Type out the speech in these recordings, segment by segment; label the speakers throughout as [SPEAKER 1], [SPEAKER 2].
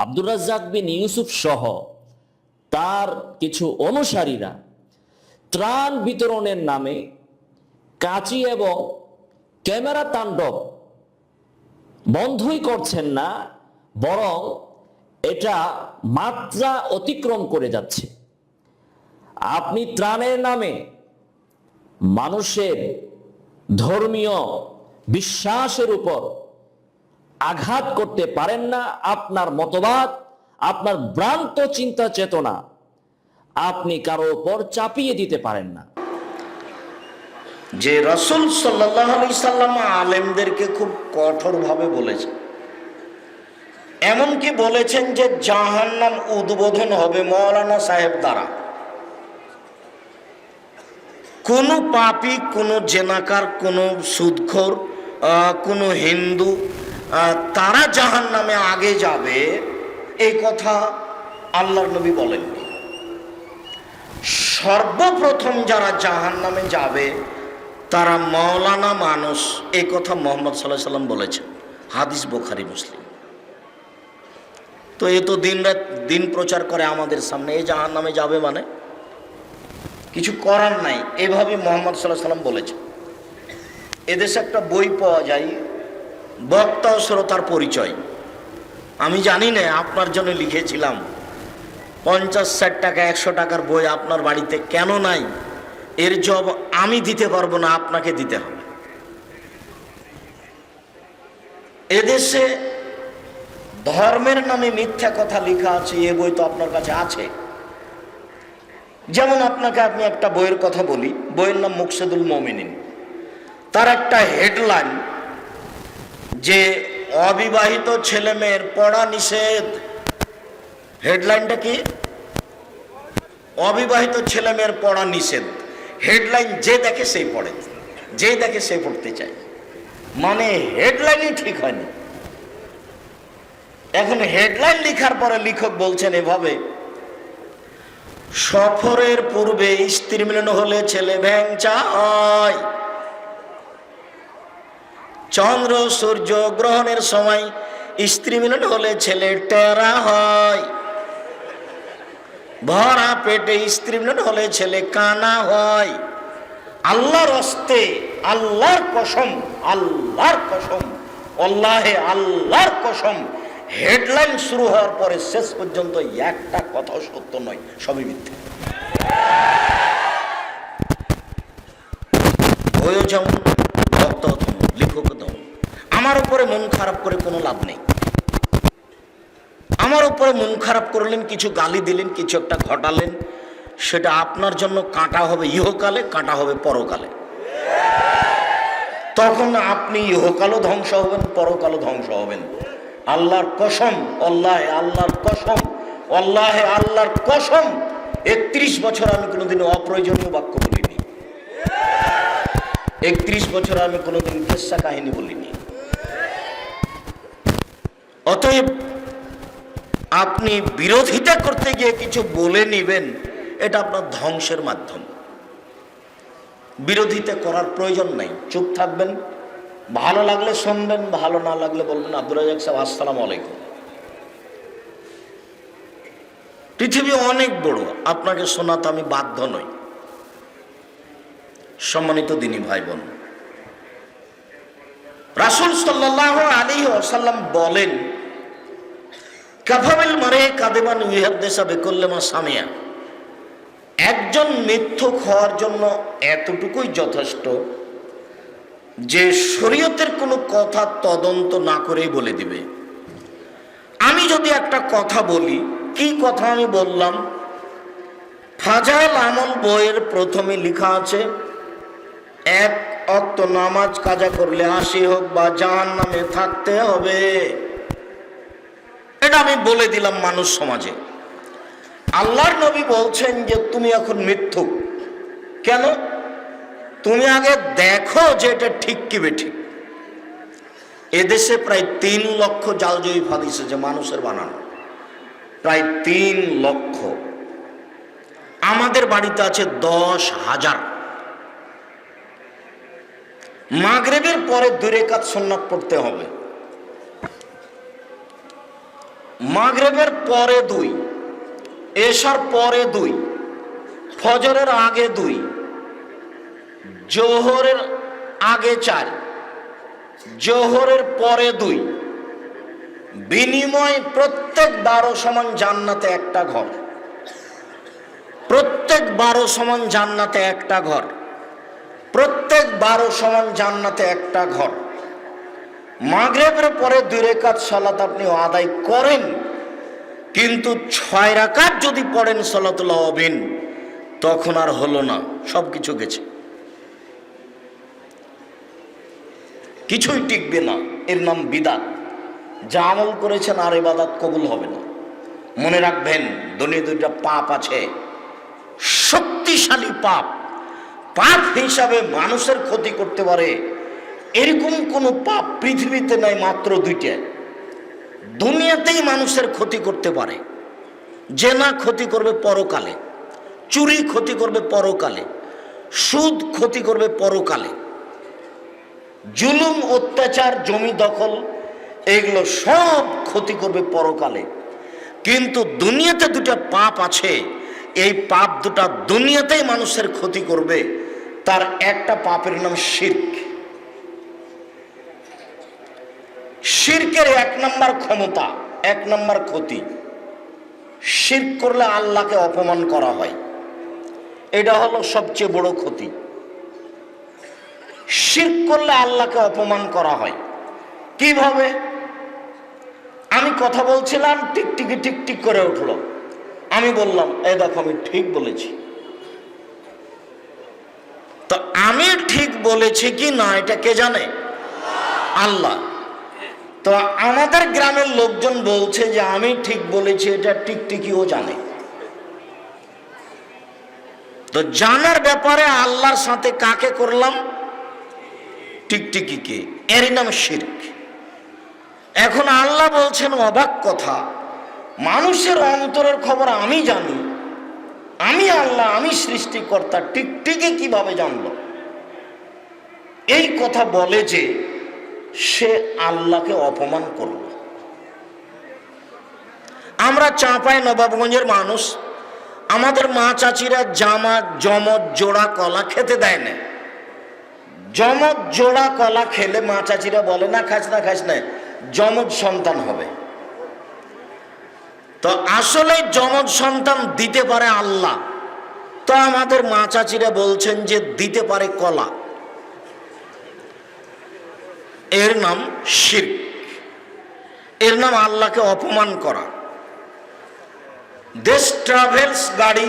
[SPEAKER 1] আব্দুর রাজ্জাক বিন ইউসুফ সহ তার কিছু অনুসারীরা ত্রাণ বিতরণের নামে কাঁচি এবং ক্যামেরা তাণ্ডব বন্ধই করছেন না, বরং এটা মাত্রা অতিক্রম করে যাচ্ছে। আপনি ত্রাণের নামে মানুষের ধর্মীয় বিশ্বাসের উপর আঘাত করতে পারেন না। আপনার মতবাদ, আপনার ভ্রান্ত চিন্তা চেতনা আপনি কারো উপর চাপিয়ে দিতে পারেন না।
[SPEAKER 2] যে রাসূল সাল্লাল্লাহু আলাইহি সাল্লাম আলেমদেরকে খুব কঠোরভাবে বলেছেন, এমনকি বলেছেন যে জাহান্নাম উদ্বোধন হবে মৌলানা সাহেব দ্বারা। কোনো পাপী, কোনো জেনাকার, কোনো সুদখোর, কোনো হিন্দু তারা জাহান্নামে আগে যাবে, এই কথা আল্লাহর নবী বলেননি। সর্বপ্রথম যারা জাহান্নামে যাবে তারা মৌলানা মানুষ, এই কথা মুহাম্মদ সাল্লাল্লাহু আলাইহি সাল্লাম বলেছেন, হাদিস বুখারী মুসলিম। তো এ তো দিনরাত দিন প্রচার করে আমাদের সামনে এই জাহান্নামে যাবে মানে কিছু করার নাই, এভাবে মুহাম্মদ সাল্লাল্লাহু আলাইহি সাল্লাম বলেছেন। এদেশে একটা বই পাওয়া যায়, বক্তা ও শ্রোতার পরিচয়। আমি জানি না, আপনার জন্য লিখেছিলাম। 50-60 টাকা 100 টাকার বই আপনার বাড়িতে কেন নাই, এর জবাব আমি দিতে পারবো না, আপনাকে দিতে হবে। এদেশে ধর্মের নামে মিথ্যা কথা লেখা আছে, এ বই তো আপনার কাছে আছে। যেমন আপনাকে আমি একটা বইয়ের কথা বলি, বইয়ের নাম মুকসিদুল মুমিনিন। তার একটা হেডলাইন যে অবিবাহিত ছেলে মেয়ের পড়া নিষেধ। হেডলাইনটা কি? অবিবাহিত ছেলে মেয়ের পড়া নিষেধ। হেডলাইন যে দেখে সেই পড়ে, যে দেখে সে পড়তে চায়, মানে হেডলাইনই ঠিক হয়নি। এখন হেডলাইন লেখার পরে লেখক বলছেন এভাবে, সফরের পূর্বে স্ত্রী মিলন হলে ছেলে ভ্যাংচা হয়, চন্দ্র সূর্য গ্রহণের সময় স্ত্রী মিলন হলে ছেলে টেরা হয়, ভরা পেটে স্ত্রী মিলন হলে ছেলে কানা হয়। আল্লাহর হস্তে, আল্লাহর কসম, আল্লাহর কসম, আল্লাহে আল্লাহর কসম, হেডলাইন শুরু হওয়ার পরে শেষ পর্যন্ত একটা কথা সত্য নয়, সবই মিথ্যা। বইও যেমন, বক্তাও তেমন, লেখকও তেমন। আমার উপরে মন খারাপ করে কোনো লাভ নেই। আমার উপরে মন খারাপ করলেন, কিছু গালি দিলেন, কিছু একটা ঘটালেন, সেটা আপনার জন্য কাঁটা হবে ইহকালে, কাঁটা হবে পরকালে। তখন আপনি ইহকালও ধ্বংস হবেন, পরকালও ধ্বংস হবেন। আল্লাহর কসম, আল্লাহে আল্লাহর কসম, আল্লাহে আল্লাহর কসম, 31 বছর আমি কোনোদিন অপ্রয়োজনীয় বাক্য বলিনি। 31 বছর আমি কোনোদিন কিসসা কাহিনী বলিনি। অতএব আপনি বিরোধিতা করতে গিয়ে কিছু বলে নিবেন, এটা আপনার ধ্বংসের মাধ্যম। বিরোধিতা করার প্রয়োজন নাই, চুপ থাকবেন। ভালো লাগলে শুনবেন, ভালো না লাগলে বলবেন আব্দুর রাজ্জাক সাহেব আসসালামু আলাইকুম। পৃথিবী অনেক বড়, আপনাকে শোনাতে আমি বাধ্য নই। সম্মানিত দিনী ভাই বোন, রাসূল সাল্লাল্লাহু আলাইহি ওয়াসাল্লাম বলেন, কাফাবিল মারে কাদিমান ইহাদ্দিসা বিকুল্লিমা সামিয়া। একজন মিথ্যুক হওয়ার জন্য এতটুকুই যথেষ্ট যে শরীয়তের কোনো কথা তদন্ত না করেই বলে দিবে। আমি যদি একটা কথা বলি, কি কথা আমি বললাম? ফাজাইল আমল বইয়ের প্রথমে লেখা আছে, 1 ওয়াক্ত নামাজ কাজা করলে 80 হোক বা জাহান্নামে থাকতে হবে। এটা আমি বলে দিলাম মানুষ সমাজে। আল্লাহর নবী বলছেন যে তুমি এখন মিথ্যুক। কেন? তুমি আগে দেখো যে এটা ঠিক কি বেঠিক। এদেশে প্রায় 3 লক্ষ জাল জয়ীফ হাদিস আছে মানুষের বানানো, প্রায় 3 লক্ষ। আমাদের বাড়িতে আছে 10,000। মাগরিবের পরে 2 রাকাত সুন্নাত পড়তে হবে। মাগরিবের পরে 2, এশার পরে 2, ফজরের আগে 2, জোহরের আগে 4, জোহরের পরে 2, বিনিময় প্রত্যেক 12 সমান জান্নাতে একটা ঘর, প্রত্যেক 12 সমান জান্নাতে একটা ঘর, প্রত্যেক 12 সমান জান্নাতে একটা ঘর। মাগরিবের পরে 2 রাকাত সালাত আপনি আদায় করেন, কিন্তু 6 রাকাত যদি পড়েন সালাতুল আওয়াবিন, তখন আর হলো না, সব কিছু গেছে, কিছুই টিকবে না। এর নাম বিদআত। যা আমল করেছেন আর ইবাদত কবুল হবে না। মনে রাখবেন, দুনিয়া 2টা পাপ আছে, শক্তিশালী পাপ। পাপ হিসাবে মানুষের ক্ষতি করতে পারে এরকম কোন পাপ পৃথিবীতে নাই, মাত্র 2টা। দুনিয়াতেই মানুষের ক্ষতি করতে পারে। জেনা ক্ষতি করবে পরকালে, চুরি ক্ষতি করবে পরকালে, সুদ ক্ষতি করবে পরকালে, জুলুম অত্যাচার জমি দখল এগুলো সব ক্ষতি করবে পরকালে। কিন্তু দুনিয়াতে 2টা পাপ আছে, এই পাপ 2টা দুনিয়াতেই মানুষের ক্ষতি করবে। তার একটা পাপের নাম শিরক। শিরকের 1 নম্বর ক্ষমতা, 1 নম্বর ক্ষতি, শিরক করলে আল্লাহকে অপমান করা হয়। এটা হলো সবচেয়ে বড় ক্ষতি। শিরক করলে আল্লাহকে অপমান করা হয়। কিভাবে? আমি কথা বলছিলাম, টিকটিকি টিকটিক করে উঠলো। আমি বললাম, এই দেখো আমি ঠিক বলেছি। তো আমি ঠিক বলেছি কি না এটা কে জানে? আল্লাহ। তো আমাদের গ্রামের লোকজন বলছে যে আমি ঠিক বলেছি, এটা টিকটিকিও জানে। তো জানার ব্যাপারে আল্লাহর সাথে কাকে করলাম? টিকটিকিকে। এরই নাম শিরক। এখন আল্লাহ বলছেন অবাক কথা, মানুষের অন্তরের খবর আমি জানি, আমি আল্লাহ, আমি সৃষ্টিকর্তা, টিকটিকি কিভাবে জানলো? এই কথা বলে যে সে আল্লাহকে অপমান করল। আমরা চাঁপাই নবাবগঞ্জের মানুষ, আমাদের মা চাচিরা জমজ জোড়া কলা খেতে দেয় না। জমজ জোড়া কলা খেলে মা চাচিরা বলে না খাস না খাস না, যমজ সন্তান হবে। তো আসলে যমজ সন্তান দিতে পারে আল্লাহ, তো আমাদের মা চাচিরা বলছেন যে দিতে পারে কলা। এর নাম শিরক, এর নাম আল্লাহকে অপমান করা। দেশ ট্রাভেলস গাড়ি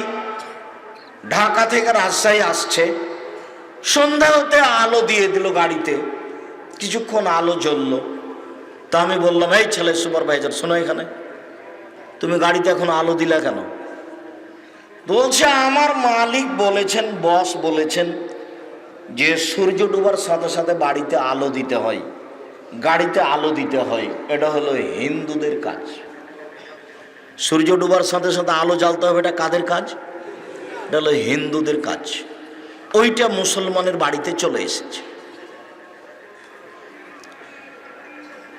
[SPEAKER 2] ঢাকা থেকে রাজশাহী আসছে, সন্ধ্যা হতে আলো দিয়ে দিল গাড়িতে, কিছুক্ষণ আলো জ্বললো। তা আমি বললাম, এই ছেলে সুপারভাইজার শোনো, এখানে তুমি গাড়িতে এখন আলো দিলা কেন? বলছে আমার মালিক বলেছেন, বস বলেছেন যে সূর্য ডুবার সাথে সাথে বাড়িতে আলো দিতে হয়, গাড়িতে আলো দিতে হয়। এটা হলো হিন্দুদের কাজ। সূর্য ডুবার সাথে সাথে আলো জ্বালতে হবে, এটা কাদের কাজ? এটা হলো হিন্দুদের কাজ। ওইটা মুসলমানের বাড়িতে চলে এসেছে।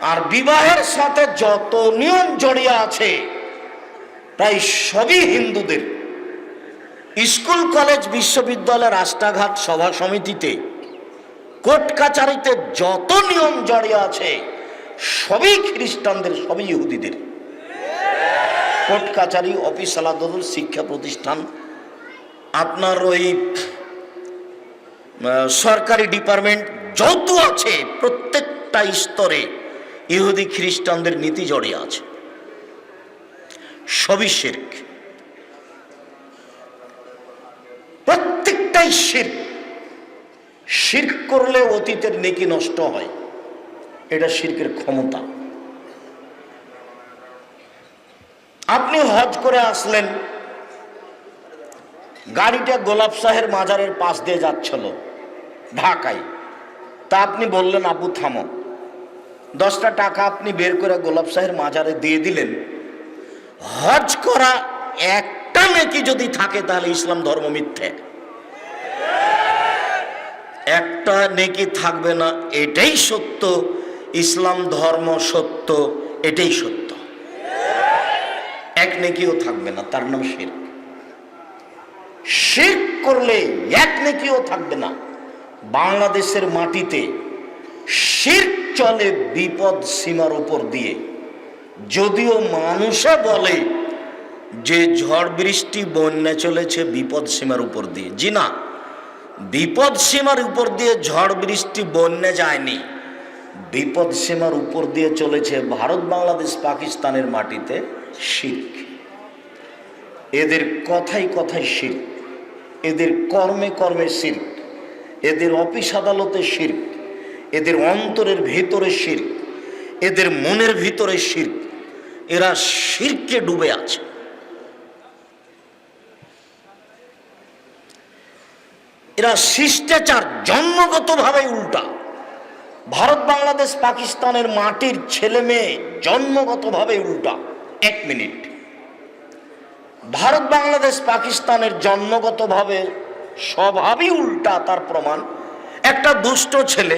[SPEAKER 2] আর বিবাহের সাথে যত নিয়ম জড়িয়ে আছে প্রায় সবই হিন্দুদের। স্কুল কলেজ বিশ্ববিদ্যালয় রাস্তাঘাট সভা সমিতিতে কোর্ট কাচারিতে যত নিয়ম জড়িয়ে আছে সবই খ্রিস্টানদের, সবই ইহুদিদের। কোর্ট কাচারি, অফিস আদালত, শিক্ষা প্রতিষ্ঠান, আপনার ওই সরকারি ডিপার্টমেন্ট যত আছে প্রত্যেকটা স্তরে ইহুদি খ্রিস্টানদের নীতি জড়িয়ে আছে, সবই শিরক, প্রত্যেকটাই শিরক। শিরক করলে অতীতের নেকি নষ্ট হয়, এটা শিরকের ক্ষমতা। আপনি হজ করে আসলেন, গাড়িটা গোলাপ শাহের মাজারের পাশ দিয়ে যাচ্ছিল ঢাকায়। তা আপনি বললেন, আবু থামো, 10টা টাকা আপনি বের করে গোলাপ শাহের মাজারে দিয়ে দিলেন। হজ করা একটা নেকি যদি থাকে তাহলে ইসলাম ধর্ম মিথ্যে। একটা নেকি থাকবে না, এটাই সত্য। ইসলাম ধর্ম সত্য, এটাই সত্য। নেকিও থাকবে না, তার নাম শিরক। শিরক করলে এক নেকিও থাকবে না। বাংলাদেশের মাটিতে শিরক চলে বিপদ সীমার উপর দিয়ে। যদিও মানুষে বলে যে ঝড় বৃষ্টি বন্যা চলেছে বিপদ সীমার উপর দিয়ে, জি না, বিপদ সীমার উপর দিয়ে ঝড় বৃষ্টি বন্যা যায়নি। বিপদ সীমার উপর দিয়ে চলেছে ভারত, বাংলাদেশ, পাকিস্তানের মাটিতে শিরক। এদের কথাই কথাই শিরক, এদের কর্মে কর্মে শিরক, এদের অফিস আদালতে শিরক, এদের অন্তরের ভিতরে শিরক, এদের মনের ভিতরে শিরক। এরা শিরকে ডুবে আছে। এরা শিষ্টাচার জন্মগতভাবে উল্টা। ভারত, বাংলাদেশ, পাকিস্তানের মাটির ছেলে মেয়ে জন্মগতভাবে উল্টা। এক মিনিট, ভারত, বাংলাদেশ, পাকিস্তানের জন্মগতভাবে স্বভাবই উল্টা। তার প্রমাণ, একটা দুষ্ট ছেলে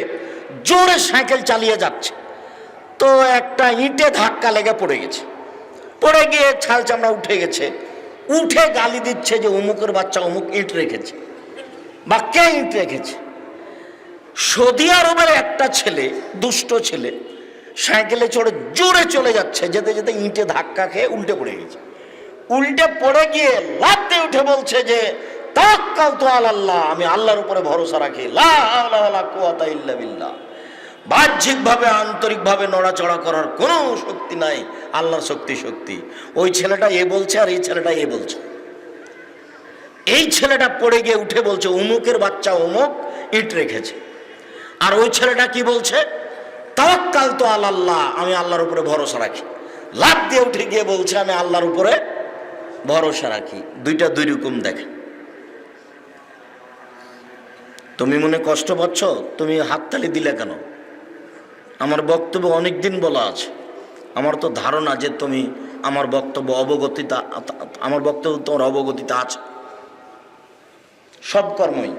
[SPEAKER 2] জোরে সাইকেল চালিয়ে যাচ্ছে, তো একটা ইঁটে ধাক্কা লেগে পড়ে গেছে। পড়ে গিয়ে ছাল চামড়া উঠে গেছে, উঠে গালি দিচ্ছে যে অমুকের বাচ্চা অমুক ইঁট রেখেছে বা কে ইঁট রেখেছে। সৌদি আরবের একটা ছেলে, দুষ্ট ছেলে, সাইকেলে চড়ে জোরে চলে যাচ্ছে, যেতে যেতে ইঁটে ধাক্কা খেয়ে উল্টে পড়ে গেছে। উল্টে পড়ে গিয়ে লাফ দিয়ে উঠে বলছে যে তাওয়াক্কালতু আলাল্লাহ, আমি আল্লাহর উপরে ভরসা রাখি, লা হাওলা ওয়ালা কুওয়াতা ইল্লা বিল্লাহ। বাহ্যিকভাবে আন্তরিকভাবে নড়াচড়া করার কোনো শক্তি নাই, আল্লাহর শক্তি শক্তি। ওই ছেলেটা এ বলছে আর এই ছেলেটা এ বলছে। এই ছেলেটা পড়ে গিয়ে উঠে বলছে অমুকের বাচ্চা অমুক ইট রেখেছে, আর ওই ছেলেটা কি বলছে তাওয়াক্কালতু আলাল্লাহ, আমি আল্লাহর উপরে ভরসা রাখি। লাফ দিয়ে উঠে গিয়ে বলছে আমি আল্লাহর উপরে ভরসা রাখি। দুইটা দুই রকম দেখে। তুমি মনে কষ্ট পাচ্ছ, তুমি হাততালি দিলে কেন? আমার বক্তব্য অনেক দিন বলা আছে। আমার তো ধারণা যে তুমি আমার বক্তব্য তোমার অবগতিতে আছে। সব কর্মই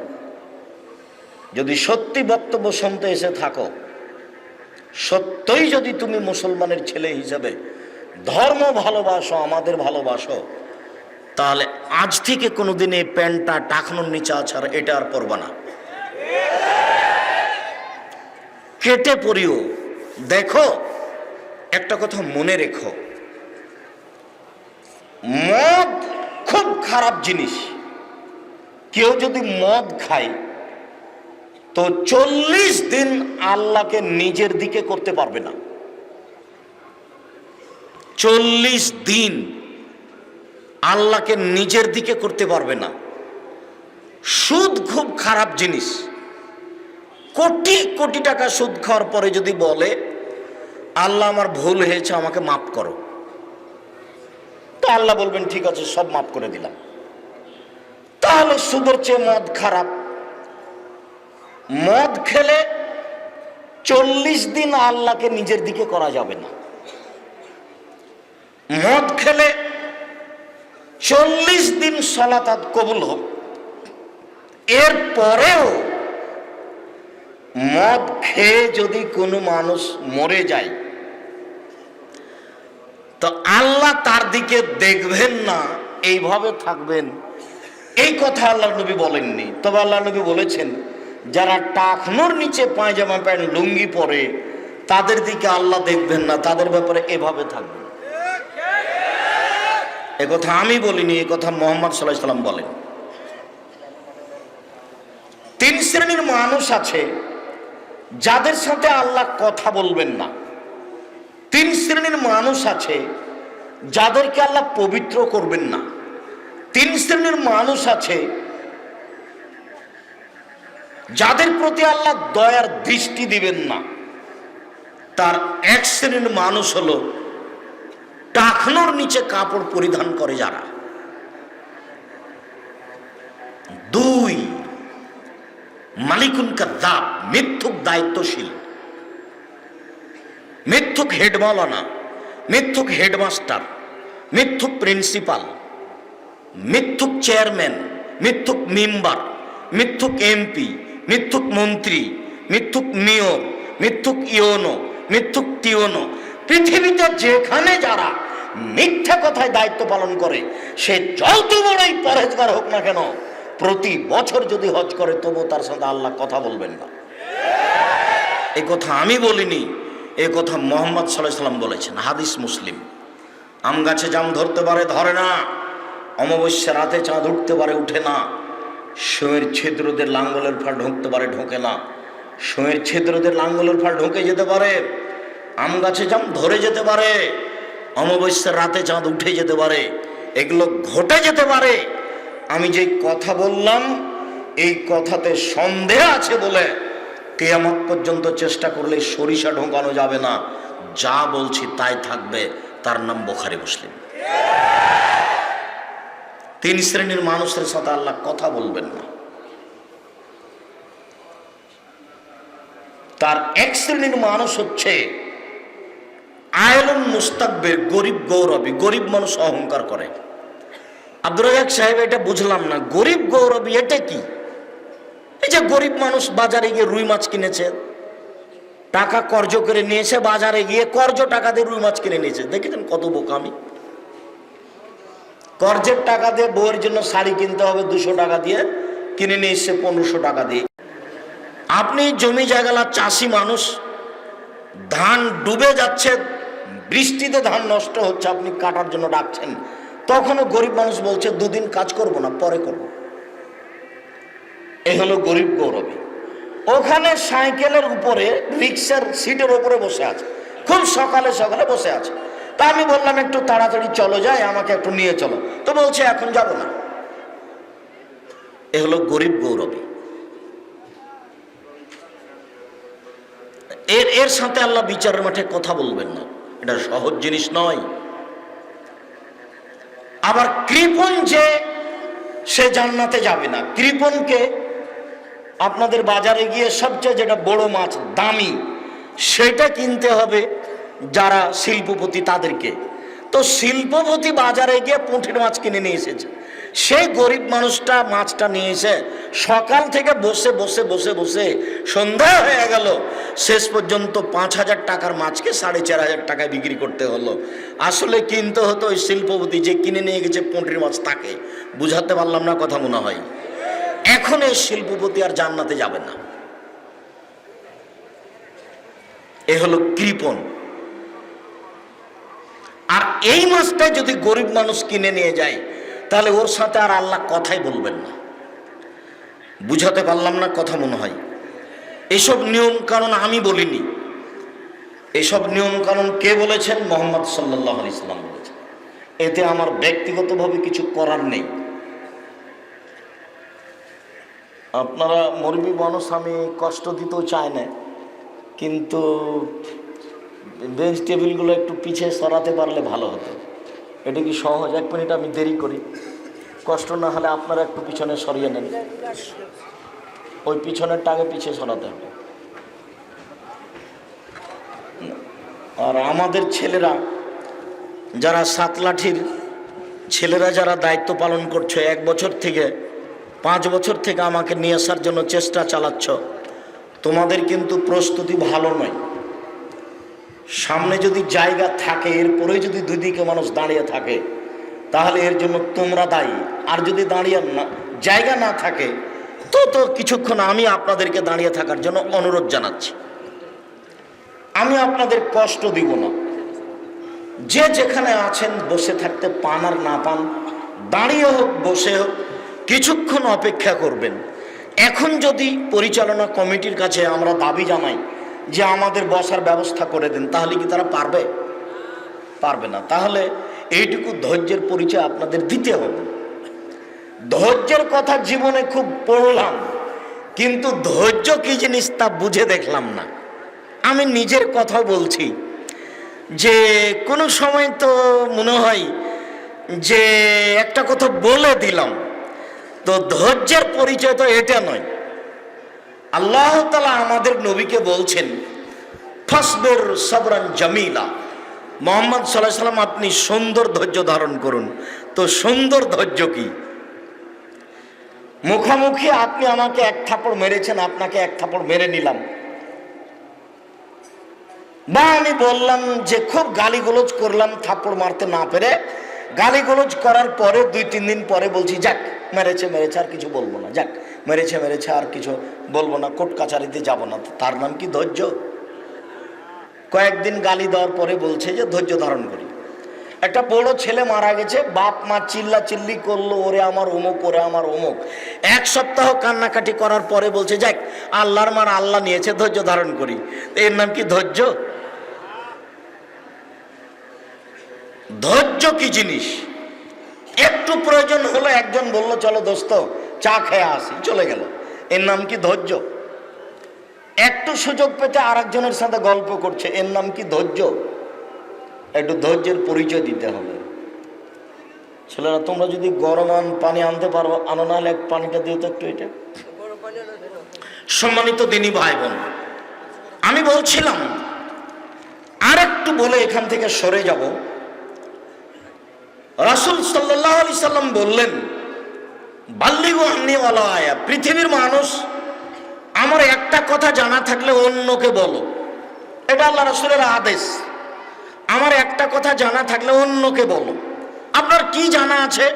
[SPEAKER 2] যদি সত্যি বক্তব্য শুনতে এসে থাকো, সত্যই যদি তুমি মুসলমানের ছেলে হিসাবে ধর্ম ভালোবাসো, আমাদের ভালোবাসো, তাহলে আজ থেকে কোনোদিন এই প্যান্টটা টাকনোর নিচে আছে আর এটা আর পরবা না, কেটে পড়িও। দেখো, একটা কথা মনে রেখো, মদ খুব খারাপ জিনিস। কেউ যদি মদ খায় তো 40 দিন আল্লাহকে নিজের দিকে করতে পারবে না। 40 দিন আল্লাহকে নিজের দিকে করতে পারবে না। সুদ খুব খারাপ জিনিস। কোটি কোটি টাকা সুদ খাওয়ার পরে যদি বলে আল্লাহ আমার ভুল হয়েছে, আমাকে মাফ করো, তো আল্লাহ বলবেন ঠিক আছে, সব মাফ করে দিলাম। তাহলে সুদের চেয়ে মদ খারাপ। মদ খেলে 40 দিন আল্লাহকে নিজের দিকে করা যাবে না। মদ খেলে 40 দিন সালাত কবুল হোক, এরপরেও মদ খেয়ে যদি কোনো মানুষ মরে যায় তো আল্লাহ তার দিকে দেখবেন না, এইভাবে থাকবেন। এই কথা আল্লাহ নবী বলেননি, তবে আল্লাহ নবী বলেছেন যারা টাকনোর নিচে পায়জামা প্যান্ট লুঙ্গি পরে তাদের দিকে আল্লাহ দেখবেন না, তাদের ব্যাপারে এভাবে থাকবেন। এ কথা আমি বলিনি, এ কথা মুহাম্মদ সাল্লাল্লাহু আলাইহি ওয়াসাল্লাম বলেন। 3 শ্রেণীর মানুষ আছে যাদের সাথে আল্লাহ কথা বলবেন না। 3 শ্রেণীর মানুষ আছে যাদেরকে আল্লাহ পবিত্র করবেন না। 3 শ্রেণীর মানুষ আছে যাদের প্রতি আল্লাহ দয়ার দৃষ্টি দিবেন না। তার 1 শ্রেণীর মানুষ হলো টাকনোর নিচে কাপড় পরিধান করে যারা। 2 মালিকুন কাযাব, মিথ্যুক দায়িত্বশীল, মিথ্যুক হেড মাওলানা, মিথ্যুক হেডমাস্টার, মিথ্যুক প্রিন্সিপাল, মিথ্যুক চেয়ারম্যান, মিথ্যুক মেম্বার, মিথ্যুক এমপি, মিথ্যুক মন্ত্রী, মিথ্যুক মেয়র, মিথ্যুক ইওনো, মিথ্যুক টিওনো। পৃথিবীতে যেখানে যারা মিথ্যা কথায় দায়িত্ব পালন করে, সে যত বড়ই পরহেজগার হোক না কেন, প্রতি বছর যদি হজ করে তবু তার সাথে আল্লাহ কথা বলবেন না। এই কথা আমি বলিনি, এই কথা মুহাম্মদ সাল্লাল্লাহু আলাইহি ওয়াসাল্লাম বলেছেন, হাদিস মুসলিম। আম গাছে জাম ধরতে পারে, ধরে না। অমাবস্যা রাতে চাঁদ উঠতে পারে, উঠে না। শোয়ের ছিদ্রদের লাঙ্গলের ফাল ঢুকতে পারে, ঢোকে না। শোয়ের ছিদ্রদের লাঙ্গলের ফাল ঢুকে যেতে পারে, আম গাছে জাম ধরে যেতে পারে, অমাবস্যার রাতে চাঁদ উঠে যেতে পারে, এগুলো ঘটে যেতে পারে। আমি যে কথা বললাম এই কথাতে সন্দেহ আছে বলে কিয়ামত পর্যন্ত চেষ্টা করলে সরিষা ঢোকানো যাবে না। যা বলছি তাই থাকবে, তার নাম বুখারী মুসলিম। তিন শ্রেণীর মানুষের সাথে আল্লাহ কথা বলবেন না। তার এক শ্রেণীর মানুষ হচ্ছে আয়লুন মুস্তাকবির, গরিব গৌরবী। গরিব মানুষ অহংকার করে। আব্দুর রাজ্জাক সাহেব, এটা বুঝলাম না, গরিব গৌরবী এটা কি? এই যে গরিব মানুষ বাজারে গিয়ে রুই মাছ কিনেছে, টাকা কর্জ করে নিয়েছে, বাজারে গিয়ে কর্জ টাকা দিয়ে রুই মাছ কিনে নিয়েছে। দেখেছেন কত বোকামি? কর্জের টাকা দিয়ে বউয়ের জন্য শাড়ি কিনতে হবে 200 টাকা দিয়ে, কিনে নিয়ে এসছে 1500 টাকা দিয়ে। আপনি জমি জায়গালা চাষি মানুষ, ধান ডুবে যাচ্ছে, বৃষ্টিতে ধান নষ্ট হচ্ছে, আপনি কাটার জন্য ডাকছেন, তখনও গরিব মানুষ বলছে 2 দিন কাজ করব না, পরে করব। এ হলো গরিব গৌরবী। ওখানে সাইকেলের উপরে, রিক্সার সিটের উপরে বসে আছে, খুব সকালে সকালে বসে আছে। তা আমি বললাম একটু তাড়াতাড়ি চলো যাই, আমাকে একটু নিয়ে চলো। তো বলছে এখন যাব না। এ হলো গরিব গৌরবী। এর সাথে আল্লাহ বিচারের মাঠে কথা বলবেন না, এটা সহজ জিনিস নয়। আবার কৃপণ যে সে জান্নাতে যাবে না। কৃপণকে আপনাদের বাজারে গিয়ে সবচেয়ে যেটা বড় মাছ, দামি, সেটা কিনতে হবে যারা শিল্পপতি তাদেরকে। তো শিল্পপতি বাজারে গিয়ে পুঁটির মাছ কিনে নিয়ে এসেছে, সেই গরিব মানুষটা মাছটা নিয়ে এসে সকাল থেকে বসে বসে বসে বসে সন্ধ্যা হয়ে গেল, শেষ পর্যন্ত 5000 টাকার মাছকে 4500 টাকায় বিক্রি করতে হলো। আসলে কিনতে হতো ওই শিল্পপতি যে কিনে নিয়ে গেছে পুঁটির মাছ, তাকে। বুঝাতে পারলাম না কথা মনে হয়? এখন এই শিল্পপতি আর জান্নাতে যাবে না। এ হলো কৃপণ। আর এই মাছটা যদি গরিব মানুষ কিনে নিয়ে যায়, তাহলে ওর সাথে আর আল্লাহ কথাই বলবেন না। বুঝাতে পারলাম না কথা মনে হয়? এসব নিয়ম কানুন আমি বলিনি, এসব নিয়ম কানুন কে বলেছেন? মুহাম্মদ সাল্লাল্লাহু আলাইহি সাল্লাম বলেছেন। এতে আমার ব্যক্তিগতভাবে কিছু করার নেই। আপনারা মুরবি মানুষ, আমি কষ্ট দিতেও চাই না, কিন্তু বেঞ্চ টেবিলগুলো একটু পিছিয়ে সরাতে পারলে ভালো হতো। এটা কি সহজ? 1 মিনিট আমি দেরি করি, কষ্ট না হলে আপনারা একটু পিছনে সরিয়ে নেন। ওই পিছনের টাকে পিছিয়ে সরাতে হবে। আর আমাদের ছেলেরা যারা 7 লাঠির ছেলেরা যারা দায়িত্ব পালন করছে, 1 বছর থেকে 5 বছর থেকে আমাকে নিয়ে আসার জন্য চেষ্টা চালাচ্ছ, তোমাদের কিন্তু প্রস্তুতি ভালো নয়। সামনে যদি জায়গা থাকে, এরপরে যদি 2 দিকে মানুষ দাঁড়িয়ে থাকে, তাহলে এর জন্য তোমরা দায়ী। আর যদি দাঁড়িয়ে না জায়গা না থাকে, তো কিছুক্ষণ আমি আপনাদেরকে দাঁড়িয়ে থাকার জন্য অনুরোধ জানাচ্ছি। আমি আপনাদের কষ্ট দিব না। যে যেখানে আছেন বসে থাকতে পান আর না পান, দাঁড়িয়ে হোক বসে হোক, কিছুক্ষণ অপেক্ষা করবেন। এখন যদি পরিচালনা কমিটির কাছে আমরা দাবি জানাই যে আমাদের বসার ব্যবস্থা করে দেন, তাহলে কি তারা পারবে? পারবে না। তাহলে এইটুকু ধৈর্যের পরিচয় আপনাদের দিতে হবে। ধৈর্যের কথা জীবনে খুব পড়লাম, কিন্তু ধৈর্য কি জিনিস তা বুঝে দেখলাম না। আমি নিজের কথা বলছি যে কোনো সময় তো মনে হয় যে একটা কথা বলে দিলাম, তো ধৈর্যের পরিচয় তো এটা নয়। আল্লাহ তাআলা আমাদের নবীকে বলছেন ফাসবির সাবরান জামিলা। মুহাম্মদ সাল্লাল্লাহু আলাইহি সাল্লাম, আপনি সুন্দর ধৈর্য ধারণ করুন। তো সুন্দর ধৈর্য কি? মুখোমুখি আপনি আমাকে 1 থাপড় মেরেছেন, আপনাকে 1 থাপড় মেরে নিলাম, বা আমি বললাম যে খুব গালিগোলজ করলাম থাপ্পড় মারতে না পেরে, গালিগোলজ করার পরে 2-3 দিন পরে বলছি যাক মেরেছে মেরেছে আর কিছু বলবো না, যাক মেরেছে মেরেছে আর কিছু বলবো না, কোর্ট কাছারিতে যাব না, তার নাম কি ধৈর্য? কয়েকদিন গালি দেওয়ার পরে বলছে যে ধৈর্য ধারণ করি। একটা বড় ছেলে মারা গেছে, বাপ মা চিল্লা চিল্লি করলো, ওরে আমার অমুক, ওরে আমার অমুক। 1 সপ্তাহ কান্নাকাটি করার পরে বলছে যাক আল্লাহর মার আল্লাহ নিয়েছে, ধৈর্য ধারণ করি। এর নাম কি ধৈর্য? ধৈর্য কি জিনিস? একটু প্রয়োজন হলো, একজন বললো চলো দোস্ত চা খেয়ে আসি, চলে গেল, এর নাম কি ধৈর্য? একটু সুযোগ পেতে আরেকজনের সাথে গল্প করছে, এর নাম কি ধৈর্য? একটু ধৈর্যের পরিচয় দিতে হবে। ছেলেরা তোমরা যদি গরম পানি আনতে পারো আনো, না হলে পানিটা দিও তো একটু। এটা সম্মানিত দিনী ভাই বোন, আমি বলছিলাম আর একটু বলে এখান থেকে সরে যাব। রাসূল সাল্লাল্লাহু আলাইহি সাল্লাম বললেন বাল্লিগু আন্নী ওয়ালাউ আয়া, পৃথিবীর মানুষ আমার একটা কথা জানা থাকলে অন্যকে বলো। এটা আল্লাহ রাসূলের আদেশ। আমার একটা কথা জানা থাকলে অন্যকে বলো। আপনার কি জানা আছে?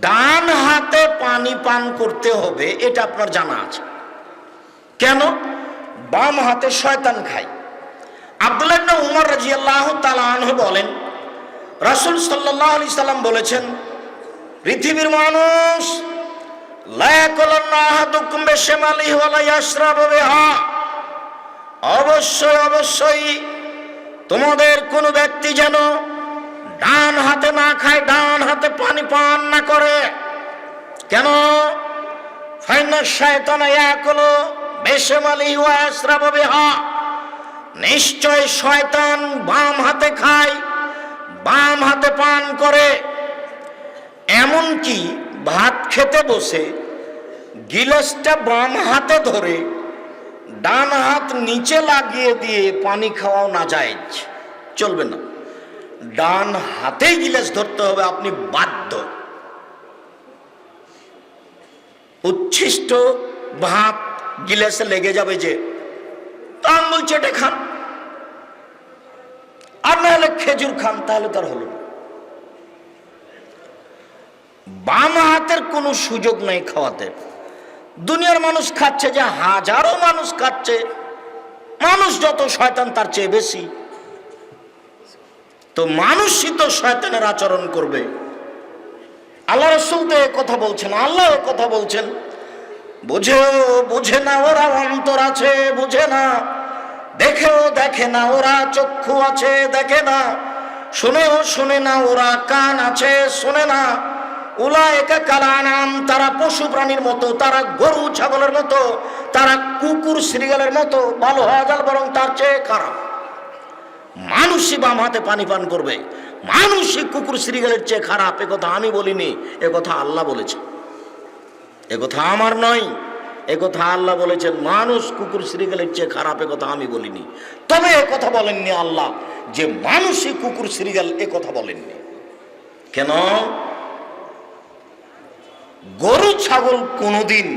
[SPEAKER 2] ডান হাতে পানি পান করতে হবে, এটা আপনার জানা আছে। কেন? বাম হাতে শয়তান খায়। আব্দুল্লাহ ইবনে উমর রাদিয়াল্লাহু তাআলা আনহু বলেন রাসূল সাল্লাল্লাহু আলাইহি সাল্লাম বলেছেন পৃথিবীর মানুষ লা ইয়াকুলুন্না আহাদুকুম বিশিমালিহি ওয়া লা ইয়াশরাবু বিহা, অবশ্যই অবশ্যই তোমাদের কোন ব্যক্তি যেন ডান হাতে না খায়, ডান হাতে পানি পান না করে। কেন? ফাইন্না শায়তানা ইয়াকুলু বিশিমালিহি ওয়া ইয়াশরাবু বিহা, নিশ্চয় শয়তান বাম হাতে খায়, বাম হাতে পান করে। এমনকি ভাত খেতে বসে গিলাসটা বাম হাতে ধরে ডান হাত নিচে লাগিয়ে দিয়ে পানি খাওয়াও নাজায়েজ, চলবে না। ডান হাতেই গিলাস ধরতে হবে, আপনি বাধ্য। উচ্ছিষ্ট ভাত গিলাসে লেগে যাবে যে, আঙুল চেটে খান, আর না হলে খেজুর খান, তাহলে তার হলো না। বাম হাতের কোনো সুযোগ নেই খাওয়াতে। দুনিয়ার মানুষ খাচ্ছে, যে হাজারো মানুষ খাচ্ছে, মানুষ যত শয়তান তার চেয়ে বেশি। তো মানুষই তো শয়তানের আচরণ করবে। আল্লাহ রাসূল তো কথা বলছেন, আল্লাহ কথা বলছেন, বুঝেও বুঝে না ওরা অন্তর আছে, বুঝে না, দেখেও দেখে না ওরা চক্ষু আছে, দেখে না, শুনেও শুনে না ওরা কান আছে, শুনে না। উলাইকা কাল আনাম, তারা পশু প্রাণীর মতো, তারা গরু ছাগলের মতো, তারা কুকুর শ্রীগালের মতো, ভালো হওয়া যাল বরং তার চেয়ে খারাপ। মানুষই বাম হাতে পানি পান করবে, মানুষই কুকুর শ্রীগালের চেয়ে খারাপ, এ কথা আমি বলিনি, এ কথা আল্লাহ বলেছেন, এ কথা আমার নয়, এ কথা আল্লাহ বলেছেন। মানুষ কুকুর শ্রীগালের চেয়ে খারাপ, এ কথা আমি বলিনি। তবে এ কথা বলেননি আল্লাহ যে মানুষই কুকুর শ্রীগাল, এ কথা বলেননি। কেন? গরু ছাগল কোনোদিন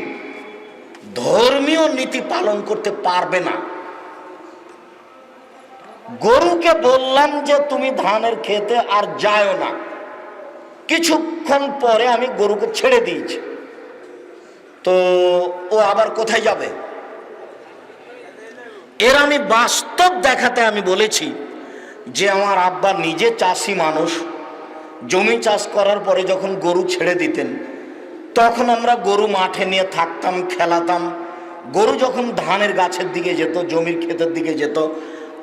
[SPEAKER 2] ধর্মীয় নীতি পালন করতে পারবে না। গরুকে বললাম যে তুমি ধানের খেতে আর যাও না, কিছুক্ষণ পরে আমি গরুকে ছেড়ে দিয়েছি, তো ও আবার কোথায় যাবে? এর আমি বাস্তব দেখাতে আমি বলেছি যে আমার আব্বা নিজে চাষি মানুষ, জমি চাষ করার পরে যখন গরু ছেড়ে দিতেন তখন আমরা গরু মাঠে নিয়ে থাকতাম, খেলাতাম। গরু যখন ধানের গাছের দিকে যেত, জমির ক্ষেতের দিকে যেত,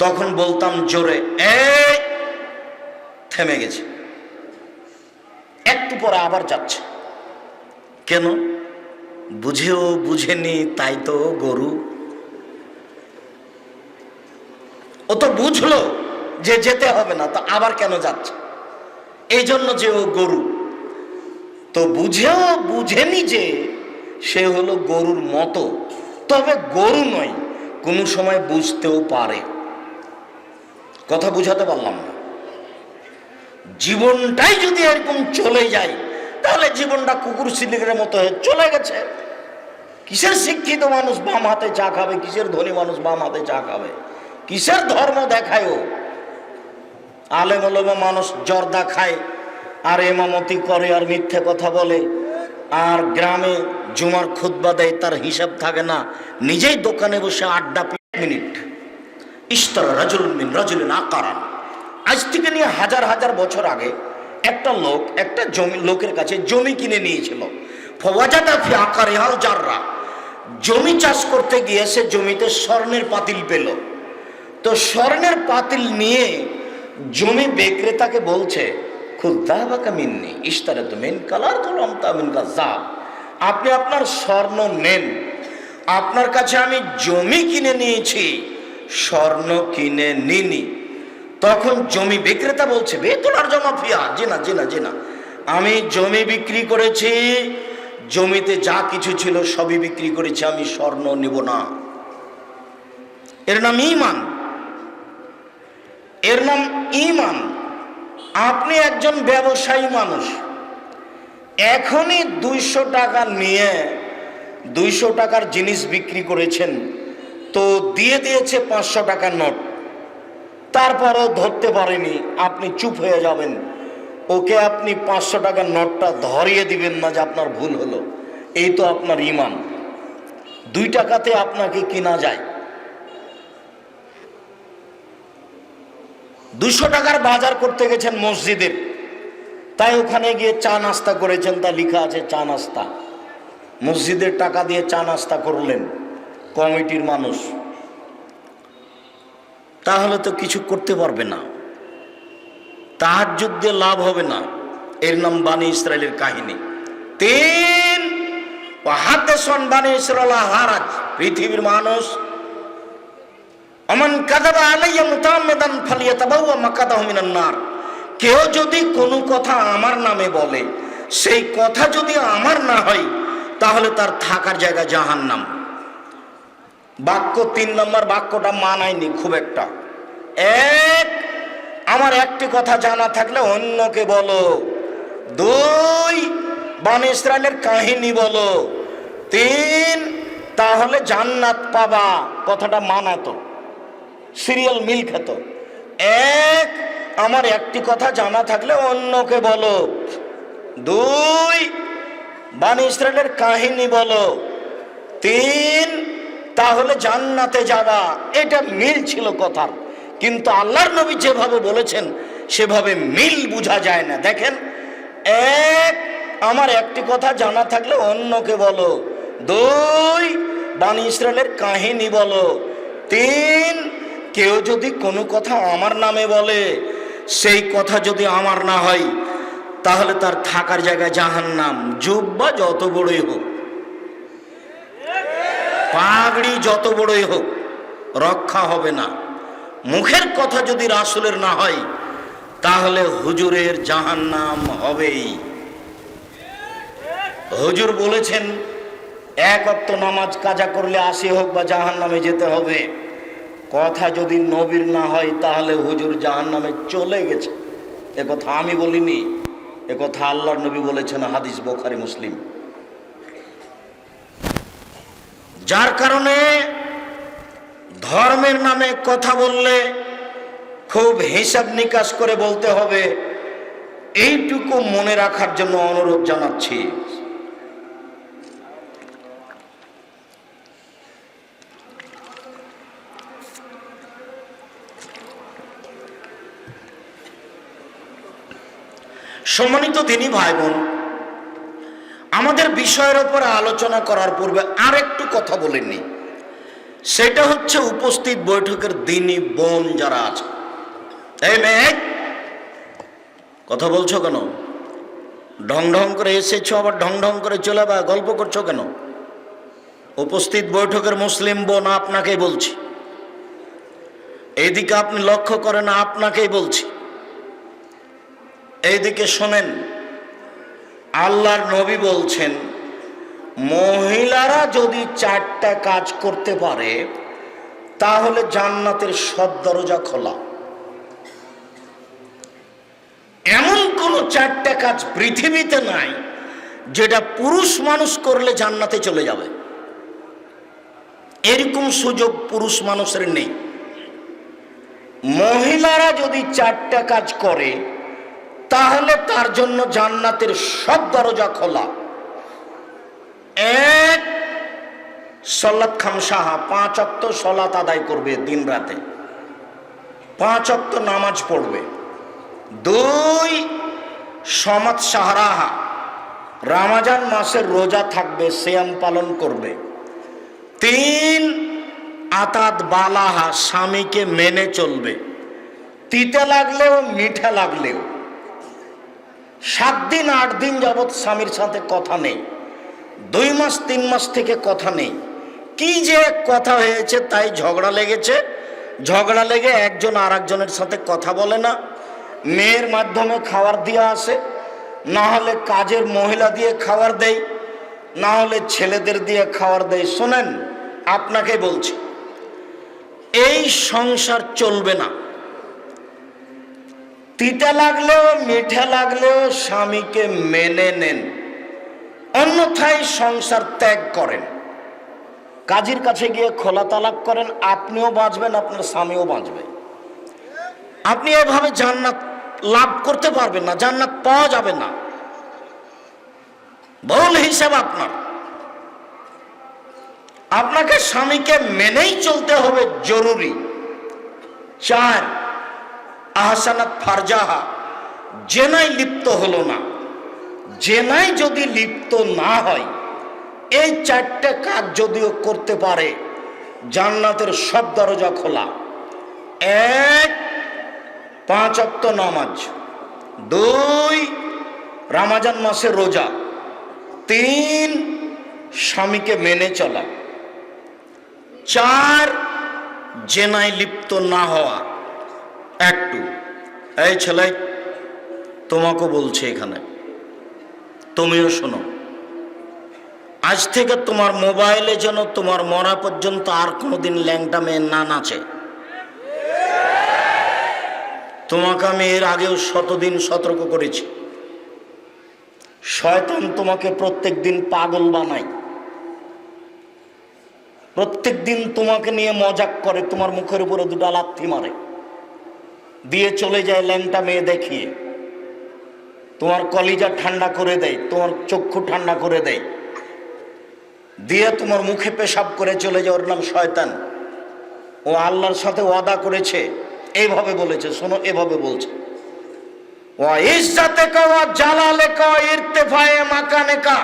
[SPEAKER 2] তখন বলতাম জোরে, এই থেমে গেছে, একটু পরে আবার যাচ্ছে। কেন? বুঝেও বুঝেনি, তাই তো গরু। ও তো বুঝলো যে যেতে হবে না, তো আবার কেন যাচ্ছে? এই জন্য যে ও গরু। তো বুঝেও বুঝেনি যে সে হলো গরুর মতো, তবে গরু নয়, কোনো সময় বুঝতেও পারে। কথা বুঝাতে পারলাম না? জীবনটাই যদি এরকম চলে যায় তাহলে জীবনটা কুকুর সিলিকের মতো হয়ে চলে গেছে। কিসের শিক্ষিত মানুষ বাম হাতে চা খাবে, কিসের ধনী মানুষ বাম হাতে চা খাবে, কিসের ধর্ম দেখায় ও? আলেম ওলামা মানুষ জর্দা খায় আর ইমামতি করে আর মিথ্যে কথা বলে, আর গ্রামে জুমার খুতবা দেয়, তার হিসাব থাকে না, নিজেই দোকানে বসে আড্ডা। মিনিট ইশতারা রাজুলুন মিন রাজুলিন আকারান। আজ থেকে নিয়ে হাজার হাজার বছর আগে একটা লোক একটা লোকের কাছে জমি কিনে নিয়েছিল। ফওয়াজাদা ফি আকারিহাল জাররা। জমি চাষ করতে গিয়ে সে জমিতে স্বর্ণের পাতিল পেল। তো স্বর্ণের পাতিল নিয়ে জমি বিক্রেতাকে বলছে, খুদ্দাবাকা মিন্নি ইশতারাতু মিন কালার তুলাম তামিন কাযাব। আপনি আপনার স্বর্ণ নেন, আপনার কাছে আমি জমি কিনে নিয়েছি, স্বর্ণ কিনে নিনি। তখন জমি বিক্রেতা বলছে, বেতলার জমা ফিয়া, জি না জি না জি না, আমি জমি বিক্রি করেছি, জমিতে যা কিছু ছিল সবই বিক্রি করেছি, আমি স্বর্ণ নিব না। এর নাম ঈমান, এর নাম ঈমান। আপনি একজন ব্যবসায়ী মানুষ, এখনই 200 টাকা নিয়ে 200 টাকার জিনিস বিক্রি করেছেন, তো দিয়ে দিয়েছে 500 টাকার নোট, তারপরও ধরতে পারেনি, আপনি চুপ হয়ে যাবেন, ওকে আপনি 500 টাকার নোটটা ধরিয়ে দিবেন না যে আপনার ভুল হলো। এই তো আপনার ঈমান। 2 টাকাতে আপনাকে কিনা যায়। 200 টাকার বাজার করতে গেছেন মসজিদের, তাই ওখানে গিয়ে চা নাস্তা করেছেন, তা লেখা আছে চা নাস্তা। মসজিদের টাকা দিয়ে চা নাস্তা করলেন কমিটির মানুষ, তাহলে তো কিছু করতে পারবে না, তাহাজ্জুদ দিয়ে লাভ হবে না। এর নাম বানি ইসরায়েলের কাহিনী। 3 ওয়াহাদাসন বানি ইসরাইল হারাজ। পৃথিবীর মানুষ, আমান কাযাবা আলাইয়া মুতাআম্মিদান ফালিয়াতাবাওয়া মাকাদাহু মিনান নার। কেউ যদি কোনো কথা আমার নামে বলে, সেই কথা যদি আমার না হয়, তাহলে তার থাকার জায়গা জাহান্নাম। বাক্য 3 নম্বর বাক্যটা মানায়নি খুব একটা। 1, আমার একটি কথা জানা থাকলে অন্যকে বলো। 2, বনি ইসরাইলের কাহিনী বলো। 3, তাহলে জান্নাত পাবা। কথাটা মানাতো, সিরিয়াল মিল খেত। 1, আমার একটি কথা জানা থাকলে অন্যকে বলো। 2, বনি ইসরাইলের কাহিনী বলো। 3, তাহলে জান্নাতে যাবা। এটা মিল ছিল কথার, কিন্তু আল্লাহর নবী যেভাবে বলেছেন সেভাবে মিল বোঝা যায় না। দেখেন, 1, আমার একটি কথা জানা থাকলে অন্যকে বলো। 2, বনি ইসরাইলের কাহিনী বলো। 3, কেউ যদি কোনো কথা আমার নামে বলে, সেই কথা যদি আমার না হয়, তাহলে তার থাকার জায়গায় জাহান্নাম। জুব্বা যত বড়ই হোক, পাগড়ি যত বড়ই হোক, রক্ষা হবে না। মুখের কথা যদি রাসূলের না হয়, তাহলে হুজুরের জাহান্নাম হবেই। হুজুর বলেছেন, 1 ওয়াক্ত নামাজ কাজা করলে 80 হোক বা জাহান্নামে যেতে হবে। কথা যদি নবীর না হয়, তাহলে হুজুর জাহান্নামে চলে গেছে। এ কথা আমি বলিনি, এ কথা আল্লাহর নবী বলেছেন, হাদিস বুখারী মুসলিম। যার কারণে ধর্মের নামে কথা বললে খুব হিসাব নিকাশ করে বলতে হবে। এইটুকু মনে রাখার জন্য অনুরোধ জানাচ্ছি। সম্মানিত দিনী ভাই বোন, আমাদের বিষয়ের উপর আলোচনা করার পূর্বে আরেকটু কথা বলেননি, সেটা হচ্ছে উপস্থিত বৈঠকের দিনী বোন যারা আছে। এই মেয়ে, কথা বলছো কেন? ঢং ঢং করে এসেছো, আবার ঢং ঢং করে চলে বা গল্প করছো কেন? উপস্থিত বৈঠকের মুসলিম বোন, আপনাকেই বলছি। এইদিকে আপনি লক্ষ্য করেন, আপনাকেই বলছি। এইদিকে শোনেন, আল্লাহর নবী বলছেন, মহিলারা যদি 4টা কাজ করতে পারে, তাহলে জান্নাতের সব দরজা খোলা। এমন কোন 4টা কাজ পৃথিবীতে নাই যেটা পুরুষ মানুষ করলে জান্নাতে চলে যাবে। এরকম সুযোগ পুরুষ মানুষের নেই। মহিলারা যদি 4টা কাজ করে তাহলে তার জন্য জান্নাতের সব দরজা খোলা। এক, সলাত খামসাহা, 5 ওয়াক্ত সলাত আদায় করবে দিন রাতে, 5 ওয়াক্ত নামাজ পড়বে। 2, সমাত সাহারাহা, রমজান মাসের রোজা থাকবে, সিয়াম পালন করবে। 3, আতাত বালাহা, স্বামীকে মেনে চলবে, তিতে লাগলেও মিঠা লাগলেও। 7 দিন 8 দিন যাবৎ স্বামীর সাথে কথা নেই, 2 মাস 3 মাস থেকে কথা নেই। কি যে কথা হয়েছে, তাই ঝগড়া লেগেছে, ঝগড়া লেগে একজন আর একজনের সাথে কথা বলে না, মেয়ের মাধ্যমে খাবার দিয়ে আসে, না হলে কাজের মহিলা দিয়ে খাবার দেয়, না হলে ছেলেদের দিয়ে খাবার দেয়। শোনেন, আপনাকে বলছি, এই সংসার চলবে না। তিতা লাগলেও মিঠা লাগলেও স্বামীকে মেনে নেন, অন্যথায় সংসার ত্যাগ করেন। কাজীর কাছে গিয়ে খোলা তালাক করেন, আপনিও বাঁচবেন, আপনার স্বামীও বাঁচবে। আপনি এভাবে জান্নাত লাভ করতে পারবেন না, জান্নাত পাওয়া যাবে না। ভুল হিসাব আপনার। আপনাকে স্বামীকে মেনেই চলতে হবে, জরুরি। 4, আহসানাত ফারজাহা, জেনায় লিপ্ত হলো না। জেনায় যদি লিপ্ত না হয়, এই 4টা কাজ যদিও করতে পারে, জান্নাতের সব দরজা খোলা। 1, 5 ওয়াক্ত নামাজ। 2, রমজান মাসের রোজা। 3, স্বামীকে মেনে চলা। 4, জেনায় লিপ্ত না হওয়া। একটু এই ছেলে, তোমাকে বলছে এখানে, তুমিও শোনো, আজ থেকে তোমার মোবাইলে যেন তোমার মরা পর্যন্ত আর কোনোদিন ল্যাংটা মেয়ে না নাচে। তোমাকে আমি এর আগেও 100 দিন সতর্ক করেছি। শয়তান তোমাকে প্রত্যেক দিন পাগল বানায়, প্রত্যেক দিন তোমাকে নিয়ে মজাক করে, তোমার মুখের উপরে 2টা লাথি মারে, দিয়ে চলে যায় ল্যাংটা মেয়ে দেখিয়ে। তোমার কলিজা ঠান্ডা করে দেয়, তোমার চক্ষু ঠান্ডা করে দেয়, দিয়ে তোমার মুখে পেশাব করে চলে যায়। ওর নাম শয়তান। ও আল্লাহর সাথে ওয়াদা করেছে, এইভাবে বলেছে, শোনো, এভাবে বলছে, ওয়া ইজ্জাতিকা ওয়া জালালিকা ওয়া ইরতিফায়ে মাকানিকা,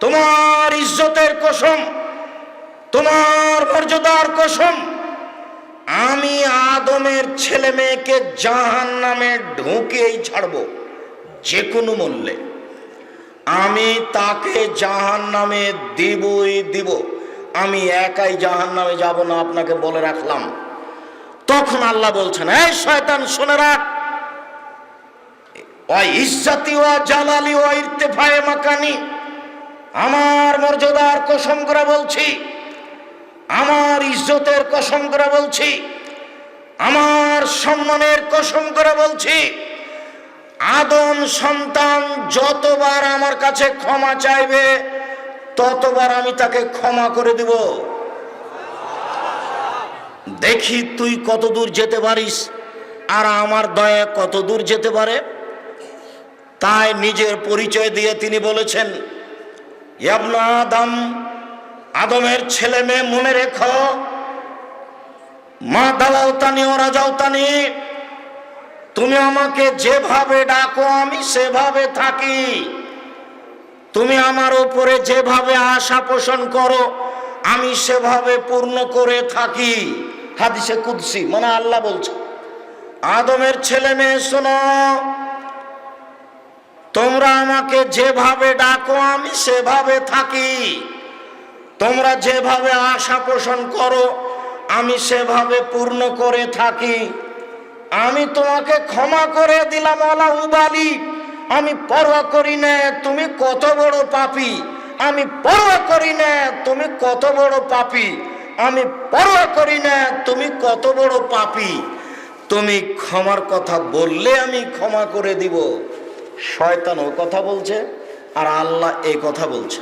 [SPEAKER 2] তোমার ইজ্জতের কসম, তোমার মর্যাদার কসম, আমি আদমের ছেলে মেয়েকে জাহান্নামে ঢুকিয়েই ছাড়বো, যে কোনো মূল্যে। আমি তাকে জাহান্নামে দিবই দিব, আমি একাই জাহান্নামে যাব না, আপনাকে বলে রাখলাম। তখন আল্লাহ বলছেন, এই শয়তান শুনে রাখ, ওয়া ইজ্জতি ওয়া জালালি ওয়া ইরতিফায়ে মাকানি, আমার মর্যাদার কসম করে বলছি, আমার ইজ্জতের কসম করে বলছি, আমার সম্মানের কসম করে বলছি, আদম সন্তান যতবার আমার কাছে ক্ষমা চাইবে, ততবার আমি তাকে ক্ষমা করে দিব। দেখি তুই কত দূর যেতে পারিস, আর আমার দয়া কত দূর যেতে পারে। তাই নিজের পরিচয় দিয়ে তিনি বলেছেন, ইবনে আদম, আদমের ছেলে মেয়ে, মনে রেখো, মা দাওয়াতানি ও রাজাউতানি, তুমি আমাকে যেভাবে ডাকো আমি সেভাবে থাকি, তুমি আমার উপরে যেভাবে আশা পোষণ করো আমি সেভাবে পূর্ণ করে থাকি। হাদিসে কুদসি, মানে আল্লাহ বলছে, আদমের ছেলে মেয়ে শোনো, তোমরা আমাকে যেভাবে ডাকো আমি সেভাবে থাকি, তোমরা যেভাবে আশা পোষণ করো আমি সেভাবে পূর্ণ করে থাকি। আমি তোমাকে ক্ষমা করে দিলাম, আলা উবালি, আমি পরোয়া করি না তুমি কত বড় পাপী, আমি পরোয়া করি না তুমি কত বড় পাপী, আমি পরোয়া করি না তুমি কত বড় পাপী, তুমি ক্ষমার কথা বললে আমি ক্ষমা করে দিব। শয়তান ও কথা বলছে, আর আল্লাহ এই কথা বলছে।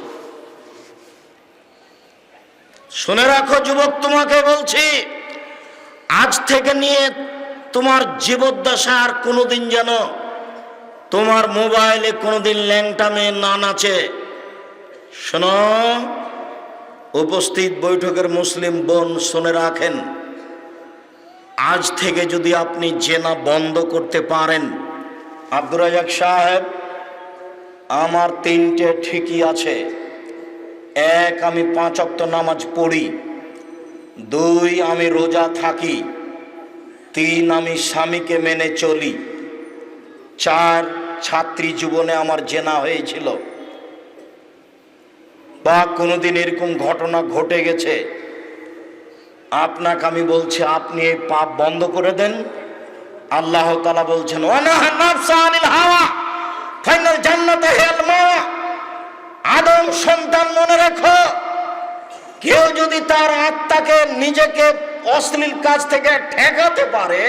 [SPEAKER 2] শুনে রাখো যুবক, তোমাকে বলছি, আজ থেকে নিয়ে তোমার জীবদ্দশা আর কোনোদিন যেন তোমার মোবাইলে কোনোদিন ল্যাংটা মেয়ে না নাচে। শোনো, উপস্থিত বৈঠকের মুসলিম বোন শুনে রাখেন, আজ থেকে যদি আপনি জেনা বন্ধ করতে পারেন, আব্দুর রাজাক সাহেব, আমার 3টে ঠিকই আছে। 1, আমি 5 ওয়াক্ত নামাজ পড়ি। 2, আমি রোজা থাকি। 3, আমি স্বামীকে মেনে চলি। 4, ছাত্রী জীবনে আমার জেনা হয়েছিল বা কোনোদিন এরকম ঘটনা ঘটে গেছে। আপনাকে আমি বলছি, আপনি এই পাপ বন্ধ করে দেন। আল্লাহ তাআলা বলছেন, ওয়ানাহা নাফসা আনিল হাওয়া ফাইনাল জান্নাতা হিয়াল মাওয়া। আদম সন্তান, মনে রাখো, কেউ যদি তার আত্মাকে নিজেকে অশ্লীল কাজ থেকে ঠেকাতে পারে,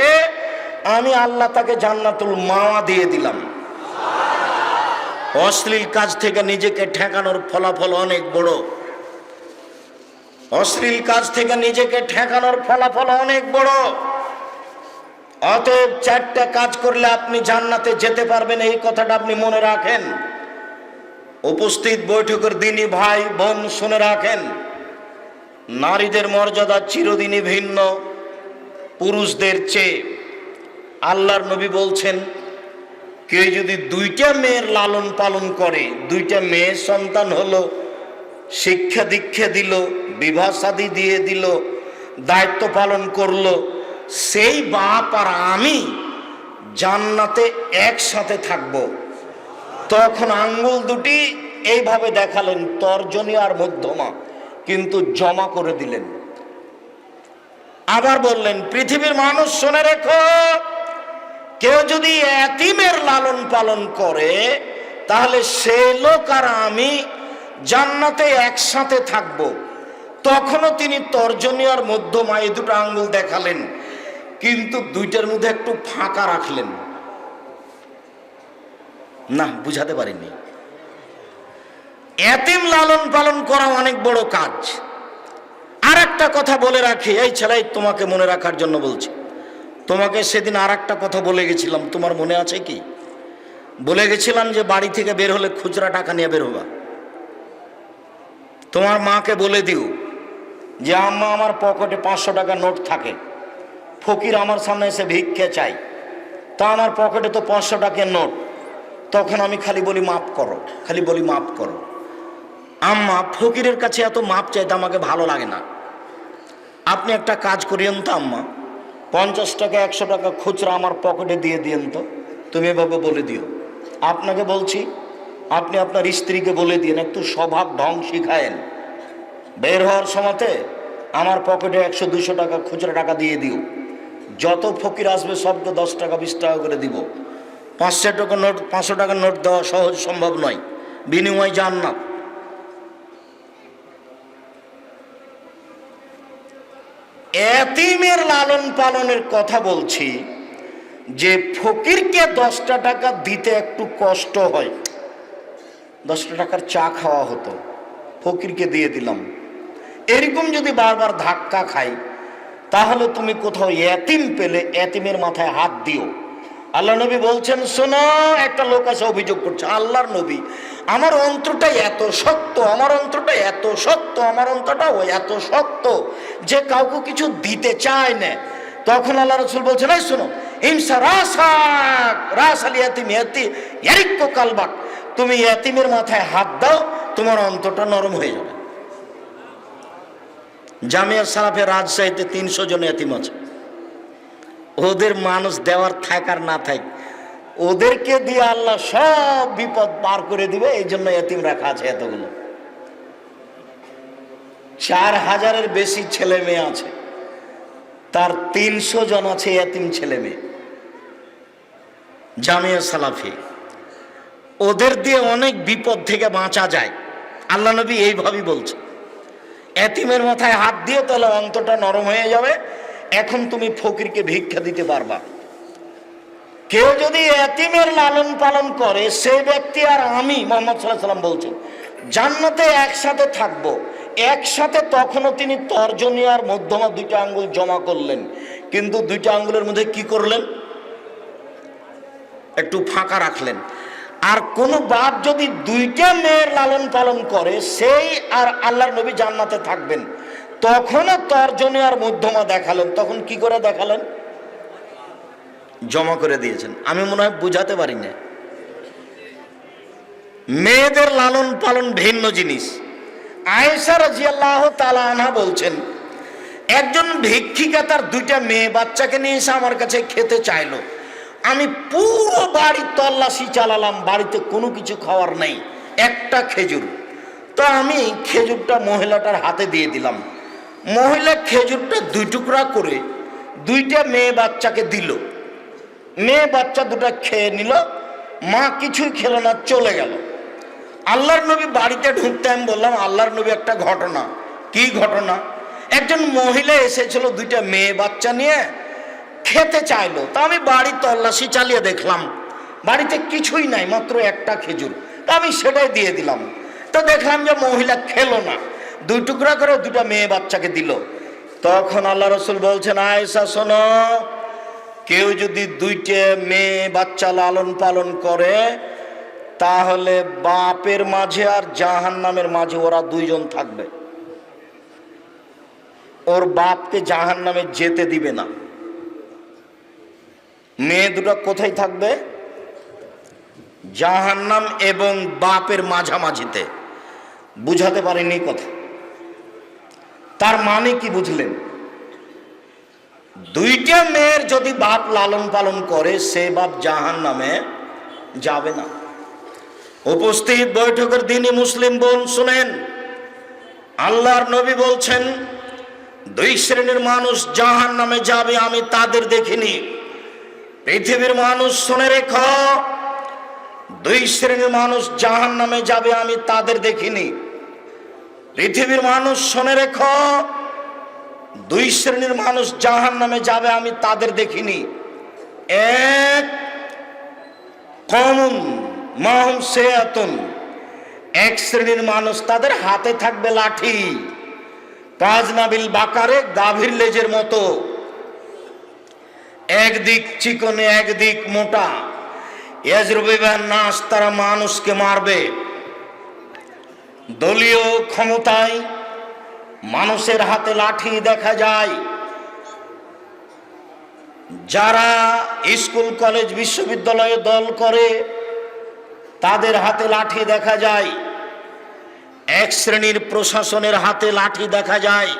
[SPEAKER 2] আমি আল্লাহ তাকে জান্নাতুল মাওয়া দিয়ে দিলাম। অশ্লীল কাজ থেকে নিজেকে ঠেকানোর ফলাফল অনেক বড়। অশ্লীল কাজ থেকে নিজেকে ঠেকানোর ফলাফল অনেক বড়। অতএব 4টা কাজ করলে আপনি জান্নাতে যেতে পারবেন, এই কথাটা আপনি মনে রাখেন। উপস্থিত বৈঠকের দিনই ভাই বোন শুনে রাখেন, নারীদের মর্যাদা চিরদিনই ভিন্ন পুরুষদের চেয়ে। আল্লাহর নবী বলছেন, কেউ যদি 2টা মেয়ের লালন পালন করে, 2টা মেয়ে সন্তান হলো, শিক্ষা দীক্ষা দিল, বিবাহ শাদী দিয়ে দিল, দায়িত্ব পালন করলো, সেই বাপ আর আমি জান্নাতে একসাথে থাকবো। তখন আঙ্গুল দুটি এইভাবে দেখালেন, তর্জনী আর মধ্যমা, কিন্তু জমা করে দিলেন। আবার বললেন, পৃথিবীর মানুষ শুনে রেখো, কেউ যদি এতিমের লালন পালন করে, তাহলে সেই লোক আর আমি জান্নাতে একসাথে থাকব। তখনও তিনি তর্জনী আর মধ্যমা এই 2টো আঙ্গুল দেখালেন, কিন্তু 2টার মধ্যে একটু ফাঁকা রাখলেন না, বুঝাতে পারিনি। এতিম লালন পালন করা অনেক বড় কাজ। আর একটা কথা বলে রাখি, এই ছেলে, তোমাকে মনে রাখার জন্য বলছি। তোমাকে সেদিন আর একটা কথা বলে গেছিলাম, তোমার মনে আছে কি? বলে গেছিলাম যে বাড়ি থেকে বের হলে খুচরা টাকা নিয়ে বের হবা। তোমার মাকে বলে দিও যে, আম্মা, আমার পকেটে 500 টাকা নোট থাকে, ফকির আমার সামনে এসে ভিক্ষে চাই, তা আমার পকেটে তো 500 টাকার নোট। তখন আমি খালি বলি মাফ করো, খালি বলি মাফ করো। আম্মা, ফকিরের কাছে এত মাপ চাইতে আমাকে ভালো লাগে না। আপনি একটা কাজ করিয়েন তো আম্মা, 50 টাকা 100 টাকা খুচরা আমার পকেটে দিয়ে দিয়েন তো। তুমি এভাবে বলে দিও। আপনাকে বলছি, আপনি আপনার স্ত্রীকে বলে দিন, একটু স্বভাব ঢং শিখায়েন। বের হওয়ার সময়তে আমার পকেটে 100-200 টাকা খুচরা টাকা দিয়ে দিও। যত ফকির আসবে সবকে 10 টাকা 20 টাকা করে দিব। 500 টাকা নোট, 500 টাকার নোট দেওয়া সহজ সম্ভব নয়, বিনিময় জান্নাত। এতিমের লালন পালনের কথা বলছি, যে ফকিরকে 10টা টাকা দিতে একটু কষ্ট হয়। 10টা টাকার চা খাওয়া হতো, ফকিরকে দিয়ে দিলাম। এরকম যদি বারবার ধাক্কা খাই, তাহলে তুমি কোথাও এতিম পেলে এতিমের মাথায় হাত দিও। আল্লাহ নবী বলছেন, শোনো, একটা লোক আছে অভিযোগ করছে, আল্লাহর নবী, আমার অন্তরটা এত শক্ত, আমার অন্তরটা এত শক্ত, আমার অন্তরটা এত শক্ত যে কাউকে কিছু দিতে চায় না। তখন আল্লাহ রাসূল বলছেন, এই শোনো, ইনসা রাসাক রাসাল ইয়াতিম ইয়ারিক্কু কালবাক, তুমি ইয়াতিমের মাথায় হাত দাও, তোমার অন্তরটা নরম হয়ে যাবে। জামিয়া সালাফে রাজশাহীতে 300 জন ইয়াতিম আছে। ওদের মানুষ দেওয়ার থাক আর না থাক, ওদেরকে দিয়ে আল্লাহ সব বিপদ পার করে দিবে। এই জন্য ইয়াতিম রাখা আছে এতগুলো। 4000-এর বেশি ছেলে মেয়ে আছে, তার 300 জন আছে ইয়াতিম ছেলে মেয়ে। জামিয়া সালাফি, ওদের দিয়ে অনেক বিপদ থেকে বাঁচা যায়। আল্লাহ নবী এইভাবেই বলছে, এতিমের মাথায় হাত দিয়ে তাহলে অন্তরটা নরম হয়ে যাবে। এখন তুমি ফকিরকে ভিক্ষা দিতে পারবা। কেউ যদি এতিমের লালন পালন করে, সেই ব্যক্তি আর আমি, মুহাম্মদ সাল্লাল্লাহু আলাইহি ওয়াসাল্লাম বলছেন, জান্নাতে একসাথে থাকবো। একসাথে তখনও তিনি তর্জনী আর মধ্যমা 2টা আঙ্গুল জমা করলেন, কিন্তু দুইটা আঙ্গুলের মধ্যে কি করলেন? একটু ফাঁকা রাখলেন। আর কোন বাপ যদি দুইটা মেয়ের লালন পালন করে, সেই আর আল্লাহর নবী জান্নাতে থাকবেন। তখনও তর্জনী আর মধ্যমা দেখালেন। তখন কি করে দেখালেন? জমা করে দিয়েছেন। আমি মনে হয় বুঝাতে পারি না। মেয়েদের লালন পালন ভিন্ন জিনিস। আয়েশা রাদিয়াল্লাহু তাআলা আনহা বলছেন, একজন ভিক্ষিকা তার দুইটা মেয়ে বাচ্চাকে নিয়ে এসে আমার কাছে খেতে চাইলো। আমি পুরো বাড়ি তল্লাশি চালালাম, বাড়িতে কোনো কিছু খাওয়ার নেই, একটা খেজুর। তো আমি খেজুরটা মহিলাটার হাতে দিয়ে দিলাম। মহিলা খেজুরটা দুই টুকরা করে দুইটা মেয়ে বাচ্চাকে দিল। মেয়ে বাচ্চা দুটা খেয়ে নিল, মা কিছুই খেলো না, চলে গেল। আল্লাহর নবী বাড়িতে ঢুকতে আমি বললাম, আল্লাহর নবী একটা ঘটনা। কি ঘটনা? একজন মহিলা এসেছিল দুইটা মেয়ে বাচ্চা নিয়ে, খেতে চাইলো। তা আমি বাড়ি তল্লাশি চালিয়ে দেখলাম বাড়িতে কিছুই নাই, মাত্র একটা খেজুর। তা আমি সেটাই দিয়ে দিলাম। তো দেখলাম যে মহিলা খেলো না, দুই টুকরা করে দুটা মেয়ে বাচ্চাকে দিল। তখন আল্লাহ রাসূল বলছেন, আয়েশা শোনো, কেউ যদি দুইটা মেয়ে বাচ্চা লালন পালন করে, তাহলে বাপের মাঝে আর জাহান্নামের মাঝে ওরা দুইজন থাকবে। ওর বাপকে জাহান্নামে যেতে দিবে না। মেয়ে দুটো কোথায় থাকবে? জাহান্নাম এবং বাপের মাঝামাঝিতে। বুঝাতে পারিনি কথা। তার মানে কি বুঝলেন? দুইটা মেয়ের যদি বাপ লালন পালন করে, সে বাপ জাহান্নামে যাবে না। উপস্থিত বৈঠকের দিনই মুসলিম বোন শুনেন, আল্লাহর নবী বলছেন, দুই শ্রেণীর মানুষ জাহান্নামে যাবে, আমি তাদের দেখিনি। পৃথিবীর মানুষ শুনে রেখো, দুই শ্রেণীর মানুষ জাহান্নামে যাবে, আমি তাদের দেখিনি। পৃথিবীর মানুষ শুনে রেখো, দুই শ্রেণীর মানুষ জাহান্নামে যাবে, আমি তাদের দেখিনি। এক, কওমুন মাহুম সিয়াতুন, এক শ্রেণীর মানুষ, তাদের হাতে থাকবে লাঠি, কাজনাবিল বাকারে, গাভীর লেজের মতো, একদিক চিকনে একদিক মোটা। ইয়াজরুবিবান নাস, তারা মানুষকে মারবে। দলীয় ক্ষমতায় মানুষের হাতে লাঠি দেখা যায়। যারা স্কুল কলেজ বিশ্ববিদ্যালয়ে দল করে, তাদের হাতে লাঠি দেখা যায়। এক শ্রেণীর প্রশাসনের হাতে লাঠি দেখা যায়।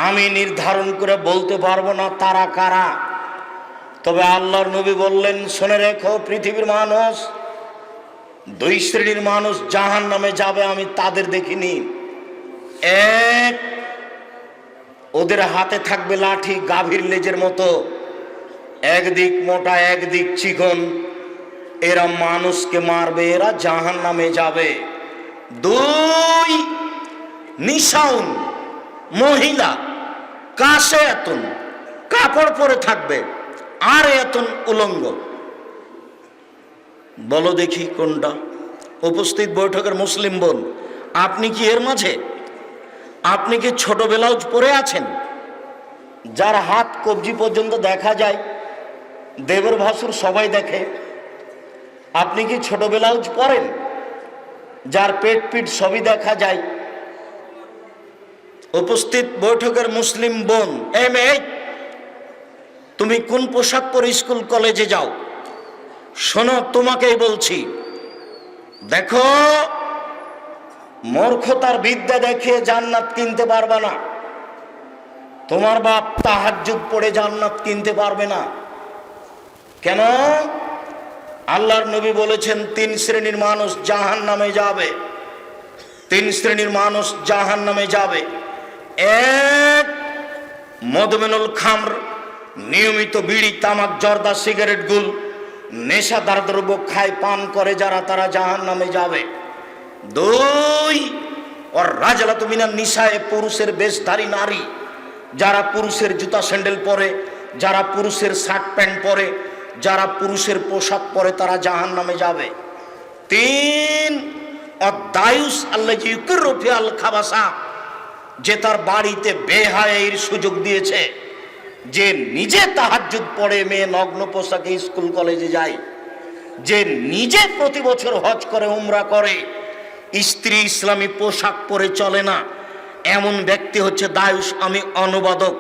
[SPEAKER 2] আমি নির্ধারণ করে বলতে পারবো না তারা কারা, তবে আল্লাহর নবী বললেন, শুনে রেখো, পৃথিবীর মানুষ, দুই শ্রেণীর মানুষ জাহান্নামে যাবে, আমি তাদের দেখিনি। এক, ওদের হাতে থাকবে লাঠি, গাভীর লেজের মতো, একদিক মোটা একদিক চিকন, এরা মানুষকে মারবে, এরা জাহান্নামে যাবে। দুই, নিসাউন, মহিলা, কাশে এতন, কাপড় পরে থাকবে, আর এতন উলঙ্গ। বলো দেখি কোনটা? উপস্থিত বৈঠকের মুসলিম বোন, আপনি কি এর মাঝে? আপনি কি ছোট ব্লাউজ পরে আছেন, যার হাত কবজি পর্যন্ত দেখা যায়? দেবর ভাসুর সবাই দেখে। আপনি কি ছোট ব্লাউজ পরেন, যার পেট পিঠ সবই দেখা যায়? উপস্থিত বৈঠকের মুসলিম বোন, এই মেয়ে, তুমি কোন পোশাক পরে স্কুল কলেজে যাও? শোনো, তোমাকেই বলছি, দেখো, মূর্খতার বিদ্যা দেখে জান্নাত কিনতে পারবে না। তোমার বাপ তাহাজ্জুদ পড়ে জান্নাত কিনতে পারবে না। কেন? আল্লাহর নবী বলেছেন, তিন শ্রেণীর মানুষ জাহান্নামে যাবে। তিন শ্রেণীর মানুষ জাহান্নামে যাবে। এক, মদমেনুল খামর, নিয়মিত বিড়ি তামাক জর্দা সিগারেট গুল নেশাদার দ্রব্য খায় পান করে যারা, তারা জাহান্নামে যাবে। দুই, ওর রাজলাতু মিনান নিসায়ে, পুরুষের বেশধারী নারী, যারা পুরুষের জুতা স্যান্ডেল পরে, যারা পুরুষের শার্ট প্যান্ট পরে, যারা পুরুষের পোশাক পরে, তারা জাহান্নামে যাবে। তিন, অদায়ুস আল্লাযী ইউকিরু ফিল খাবাসা, যে তার বাড়িতে বেহায়ার সুযোগ দিয়েছে, যে নিজে তাহাজ্জুদ পড়ে, মেয়ে নগ্ন পোশাকে স্কুল কলেজে যায়, যে নিজে প্রতি বছর হজ করে, উমরা করে, স্ত্রী ইসলামী পোশাক পরে চলে না, এমন ব্যক্তি হচ্ছে দায়ুস, আমি অনুবাদক।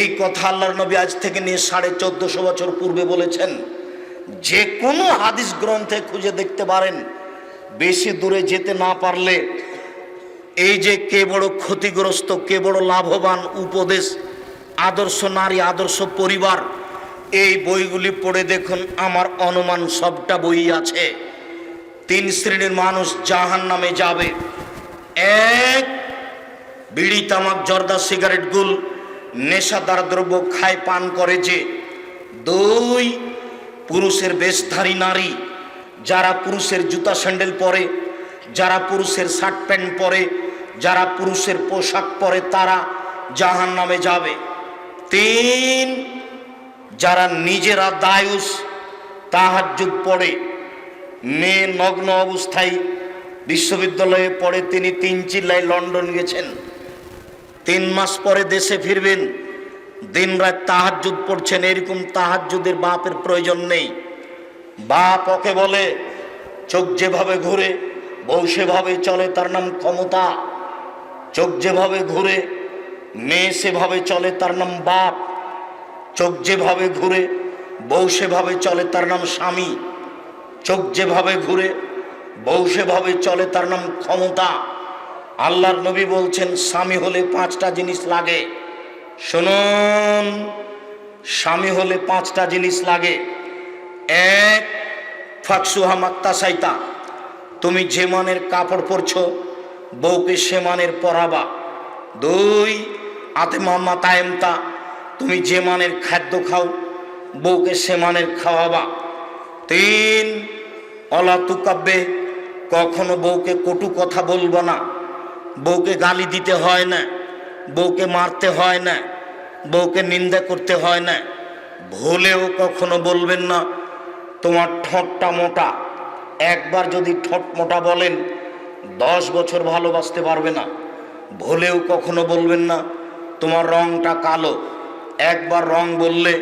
[SPEAKER 2] এই কথা আল্লাহর নবী আজ থেকে নিয়ে 1450 বছর পূর্বে বলেছেন। যে কোনো হাদিস গ্রন্থে খুঁজে দেখতে পারেন। বেশি দূরে যেতে না পারলে এই যে কে বড় ক্ষতিগ্রস্ত, কে বড় লাভবান, উপদেশ, আদর্শ নারী, আদর্শ পরিবার, এই বইগুলি পড়ে দেখুন। আমার অনুমান সবটা বই আছে। 3 শ্রেণীর মানুষ জাহান্নামে যাবে। 1, বিড়ি, তামাক, জর্দা, সিগারেট, গুল, নেশাদার দ্রব্য খায়, পান করে যে। 2, পুরুষের বেশধারী নারী, যারা পুরুষের জুতা স্যান্ডেল পরে, যারা পুরুষের শার্ট প্যান্ট পরে, যারা পুরুষের পোশাক পরে, তারা জাহান্নামে যাবে। 3, যারা নিজেরা দায়ুস, তাহাজ্জুদ পড়ে, মেয়ে নগ্ন অবস্থায় বিশ্ববিদ্যালয়ে পড়ে, তিনি 3 চিল্লায় লন্ডন গেছেন, 3 মাস পরে দেশে ফিরবেন, দিন রাত তাহাজ্জুদ পড়ছেন। এরকম তাহাজ্জুদের বাপের প্রয়োজন নেই। বাপ ওকে বলে, চোখ যেভাবে ঘুরে বউ সেভাবে চলে, তার নাম ক্ষমতা। চোখ যেভাবে ঘুরে মেয়ে সেভাবে চলে, তার নাম বাপ। চোখ যেভাবে ঘুরে বউ সেভাবে চলে, তার নাম স্বামী। চোখ যেভাবে ঘুরে বউ সেভাবে চলে, তার নাম ক্ষমতা। আল্লাহর নবী বলছেন, স্বামী হলে 5টা জিনিস লাগে। শুনুন, স্বামী হলে 5টা জিনিস লাগে। 1, ফাকসুহা মাক্তাসাইতা, তুমি যে মানের কাপড় পরছো বউকে সে মানের পরাবা। 2, আতেমাম্মা তায়েমতা, তুমি যে মানের খাদ্য খাও বউকে সে মানের খাওয়াবা। 3, অলা তুকাব্বে, কখনো বউকে কটু কথা বলবো না। বউকে গালি দিতে হয় না, বউকে মারতে হয় না, বউকে নিন্দা করতে হয় না। ভুলেও কখনো বলবেন না তোমার ঠোঁটটা মোটা। একবার যদি ঠোঁট মোটা বলেন 10 বছর ভালোবাসতে পারবে না। ভুলেও কখনো বলবেন না তোমার রংটা কালো। একবার রং বললে,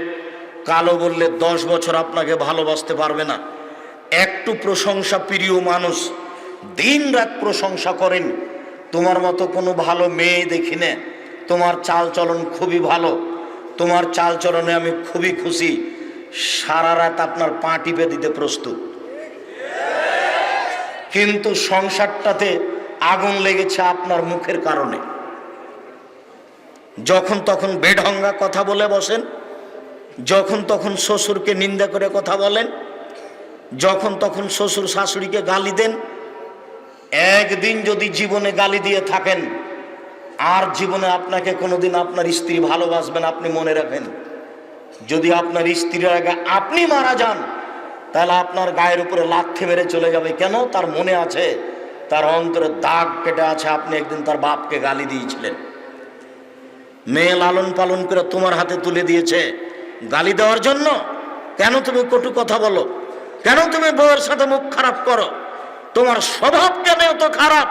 [SPEAKER 2] কালো বললে 10 বছর আপনাকে ভালোবাসতে পারবে না। একটু প্রশংসা প্রিয় মানুষ, দিন রাত প্রশংসা করেন, তোমার মতো কোনো ভালো মেয়ে দেখি না, তোমার চাল চলন খুবই ভালো, তোমার চাল চলনে আমি খুবই খুশি, সারা রাত আপনার পা টিপে দিতে প্রস্তুত। কিন্তু সংসারটাতে আগুন লেগেছে আপনার মুখের কারণে। যখন তখন বেঢঙ্গা কথা বলে বসেন, যখন তখন শ্বশুরকে নিন্দা করে কথা বলেন, যখন তখন শ্বশুর শাশুড়িকে গালি দেন। একদিন যদি জীবনে গালি দিয়ে থাকেন, আর জীবনে আপনাকে কোনোদিন আপনার স্ত্রী ভালোবাসবেন, আপনি মনে রাখেন। যদি আপনার স্ত্রীর আগে আপনি মারা যান, তাহলে আপনার গায়ের উপরে লাথি মেরে চলে যাবে। কেন? তার মনে আছে, তার অন্তরে দাগ কেটে আছে, আপনি একদিন তার বাপকে গালি দিয়েছিলেন। মেয়ে লালন পালন করে তোমার হাতে তুলে দিয়েছে গালি দেওয়ার জন্য। কেন তুমি কটু কথা বলো? কেন তুমি বউয়ের সাথে মুখ খারাপ করো? তোমার স্বভাব কেন এত খারাপ?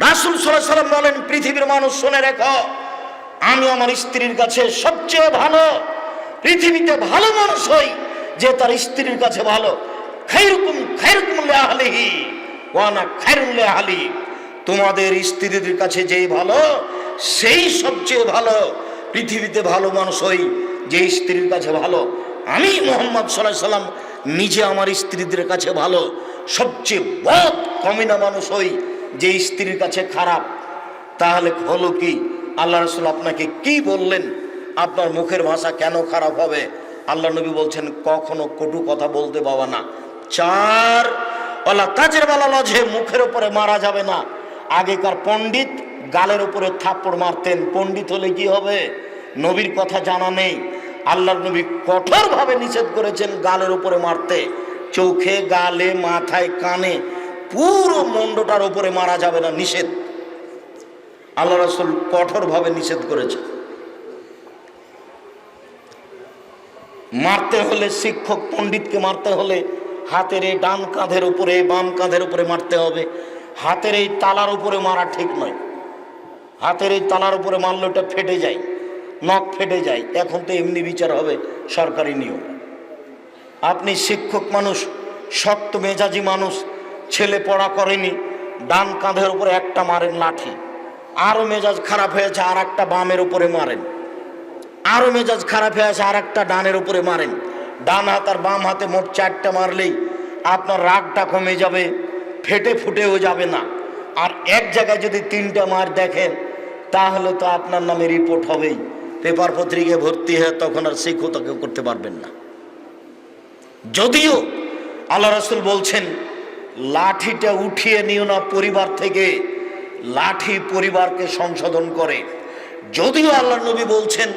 [SPEAKER 2] রাসূল সাল্লাল্লাহু আলাইহি ওয়াসাল্লাম বলেন, পৃথিবীর মানুষ শুনে রেখো, আমি আমার স্ত্রীর কাছে সবচেয়ে ভালো। পৃথিবীতে ভালো মানুষ হই যে তার স্ত্রীর কাছে ভালো। খায়রুকুম খায়রুকুম লিআহলিহি ওয়া আনা খায়রুল লিআহলি, তোমাদের স্ত্রীদের কাছে যেই ভালো সেই সবচেয়ে ভালো। পৃথিবীতে ভালো মানুষ হই যে স্ত্রীর কাছে ভালো। আমি মুহাম্মদ সাল্লাল্লাহু আলাইহি ওয়াসাল্লাম নিজে আমার স্ত্রীদের কাছে ভালো। সবচেয়ে বদ কমিনা মানুষ হই যে স্ত্রীর কাছে খারাপ। তাহলে হলো কি? আল্লাহ রাসূল আপনাকে কি বললেন? আপনার মুখের ভাষা কেন খারাপ হবে? আল্লাহ নবী বলছেন, কখনো কটু কথা বলতে পাবা না। 4, ওয়ালা তাজের বালা লজে, মুখের উপরে মারা যাবে না। আগেকার পণ্ডিত গালের উপরে থাপ্পড় মারতেন। পণ্ডিত হলে কি হবে? নবীর কথা জানা নেই। আল্লাহর নবী কঠোরভাবে নিষেধ করেছেন গালের উপরে মারতে। চোখে, গালে, মাথায়, কানে, পুরো মুন্ডটার উপরে মারা যাবে না, নিষেধ। আল্লাহ রাসূল কঠোরভাবে নিষেধ করেছে। মারতে হলে, শিক্ষক পণ্ডিতকে মারতে হলে হাতের এই ডান কাঁধের উপরে, বাম কাঁধের উপরে মারতে হবে। হাতের এই তালার উপরে মারা ঠিক নয়। হাতের এই তালার উপরে মারলে ওটা ফেটে যায়। নখ ফেটে যায়। এখন তো এমনি বিচার হবে, সরকারি নিয়ম। আপনি শিক্ষক মানুষ, শক্ত মেজাজি মানুষ, ছেলে পড়া করেনি, ডান কাঁধের উপরে একটা মারেন লাঠি, আরো মেজাজ খারাপ হয়েছে আর একটা বামের উপরে মারেন, আরো মেজাজ খারাপ হয়েছে আর একটা ডানের উপরে মারেন। ডান হাত আর বাম হাতে মোট 4টা মারলেই আপনার রাগটা কমে যাবে, ফেটে ফুটেও যাবে না। আর এক জায়গায় যদি 3টা মার দেখেন তাহলে তো আপনার নামে রিপোর্ট হবেই, পেপার পত্রিকায় ভর্তি হয়ে তখন আর শিক্ষকতা করতে পারবেন না। যদিও আল্লাহ রাসূল বলছেন লাঠিটা উঠিয়ে নিও না পরিবার থেকে, লাঠি পরিবারকে সংশোধন করে। যদিও আল্লাহ নবী বলছেন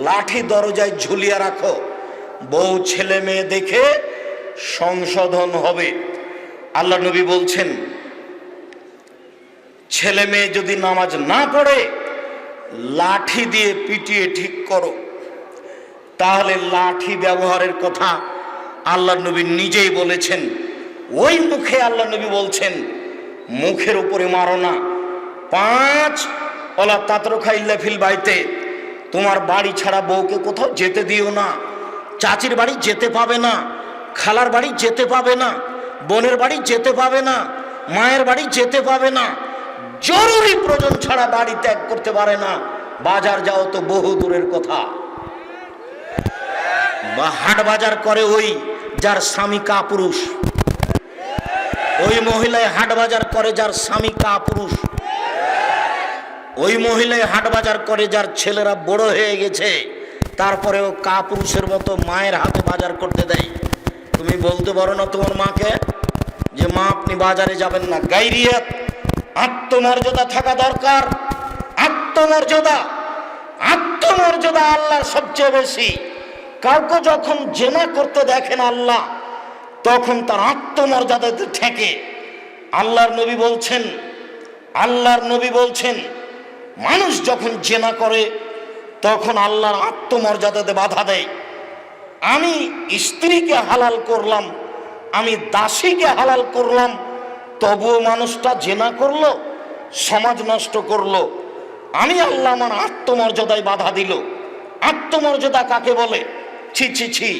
[SPEAKER 2] লাঠি দরজায় ঝুলিয়ে রাখো, বউ ছেলে মেয়ে দেখে সংশোধন হবে। আল্লাহ নবী বলছেন ছেলে মেয়ে যদি নামাজ না পড়ে লাঠি দিয়ে পিটিয়ে ঠিক করো। তাহলে লাঠি ব্যবহারের কথা আল্লাহ নবী নিজেই বলেছেন। ওই মুখে আল্লাহ নবী বলছেন মুখের উপরে মারো না। 5 ওলা তাতরুকা ইল্লা ফিল বাইতে, তোমার বাড়ি ছাড়া বউকে কোথাও যেতে দিও না। চাচির বাড়ি যেতে পাবে না, খালার বাড়ি যেতে পাবে না, বোনের বাড়ি যেতে পাবে না, মায়ের বাড়ি যেতে পাবে না। জরুরি প্রয়োজন ছাড়া বাড়ি ত্যাগ করতে পারে না। বাজার যাও তো বহু দূরের কথা। বা হাট বাজার করে ওই যার স্বামী কাপুরুষ, ওই মহিলায় হাট বাজার করে যার স্বামী কাপুরুষ, ওই মহিলায় হাট বাজার করে যার ছেলেরা বড় হয়ে গেছে, তারপরেও কাপুরুষের মতো মায়ের হাতে বাজার করতে দেয়। তুমি বলতে পারো না তোমার মাকে যে মা আপনি বাজারে যাবেন না? গাইরিয়াত, আত্মমর্যাদা থাকা দরকার। আত্মমর্যাদা, আত্মমর্যাদা আল্লাহর সবচেয়ে বেশি। কাউকে যখন জেনা করতে দেখেন আল্লাহ, তখন তার আত্মমর্যাদাতে ঠেকে। আল্লাহর নবী বলছেন, আল্লাহর নবী বলছেন মানুষ যখন জেনা করে তখন আল্লাহর আত্মমর্যাদাতে বাধা দেয়। আমি স্ত্রীকে হালাল করলাম, আমি দাসীকে হালাল করলাম, তবুও মানুষটা জেনা করলো, সমাজ নষ্ট করলো। আমি আল্লাহ আমার আত্মমর্যাদায় বাধা দিল। আত্মমর্যাদা কাকে বলে? ছি ছি ছি,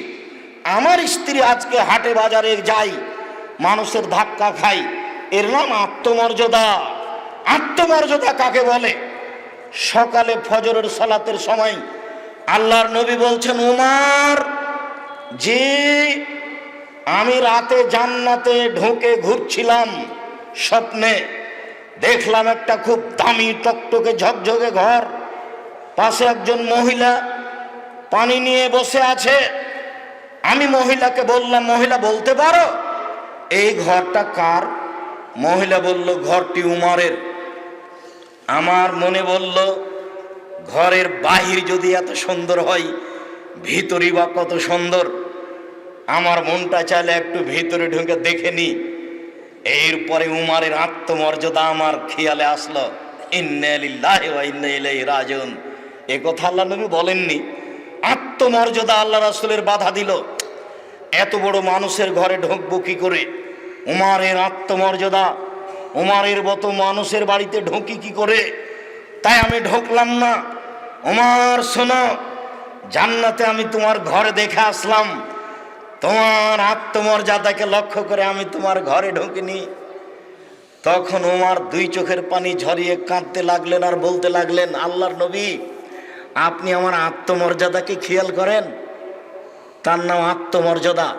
[SPEAKER 2] আমার স্ত্রী আজকে হাটে বাজারে যাই, মানুষের ধাক্কা খাই, এর নাম আত্মমর্যাদা। আত্মমর্যাদা কাকে বলে? সকালে ফজরের সালাতের সময় আল্লাহর নবী বলছেন উমর, যে আমি রাতে জান্নাতে ঢুকে ঘুরছিলাম, স্বপ্নে দেখলাম একটা খুব দামি টকটকে ঝকঝকে ঘর, পাশে একজন মহিলা পানি নিয়ে বসে আছে। আমি মহিলাকে বললাম, মহিলা বলতে পারো এই ঘরটা কার? মহিলা বলল ঘরটি উমরের। আমার মনে বলল ঘরের বাহির যদি এত সুন্দর হয়, ভিতরই বা কত সুন্দর। আমার মনটা চাইলে একটু ভিতরে ঢুকে দেখে নি। এরপরে উমরের আত্মমর্যাদা আমার খেয়ালে আসলো। ইন্না লিল্লাহি ওয়া ইন্না ইলাইহি রাজিউন, এ কথা আল্লাহ নবী বলেননি? আত্মমর্যাদা আল্লাহ রাসূলের বাধা দিল। এত বড় মানুষের ঘরে ঢুকবো কি করে? উমরের আত্মমর্যাদা, উমরের মতো মানুষের বাড়িতে ঢুকি কি করে? তাই আমি ঢুকলাম না। উমর শোনো, জান্নাতে আমি তোমার ঘরে দেখে আসলাম, তোমার আত্মমর্যাদাকে লক্ষ্য করে আমি তোমার ঘরে ঢুকিনি। তখন উমর 2 চোখের পানি ঝরিয়ে কাঁদতে লাগলেন আর বলতে লাগলেন, আল্লাহর নবী আপনি আমার আত্মমর্যাদাকে খেয়াল করেন। তার নাম আত্মমর্যাদা।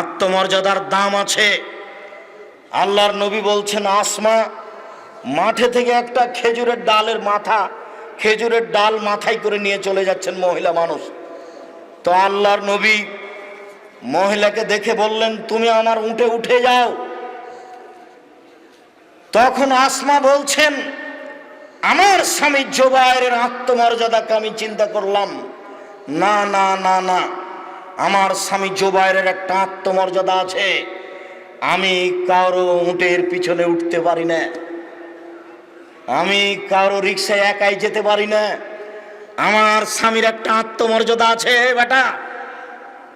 [SPEAKER 2] আত্মমর্যাদার দাম আছে। আল্লাহর নবী বলছেন আসমা মাঠে থেকে একটা খেজুরের ডালের মাথা, খেজুরের ডাল মাথায় করে নিয়ে চলে যাচ্ছেন মহিলা মানুষ। তো আল্লাহর নবী মহিলাকে দেখে বললেন, তুমি আমার উঠে উঠে যাও। তখন আসমা বলছেন, আমার স্বামী জুবাইরের আত্মমর্যাদাকে আমি চিন্তা করলাম, না না না না, আমার স্বামী জুবাইরের একটা আত্মমর্যাদা আছে। আমি কারো উটের পিছনে উঠতে পারি না, আমি কারো রিক্সায় একাই যেতে পারি না। আমার স্বামীর একটা আত্মমর্যাদা আছে। বেটা,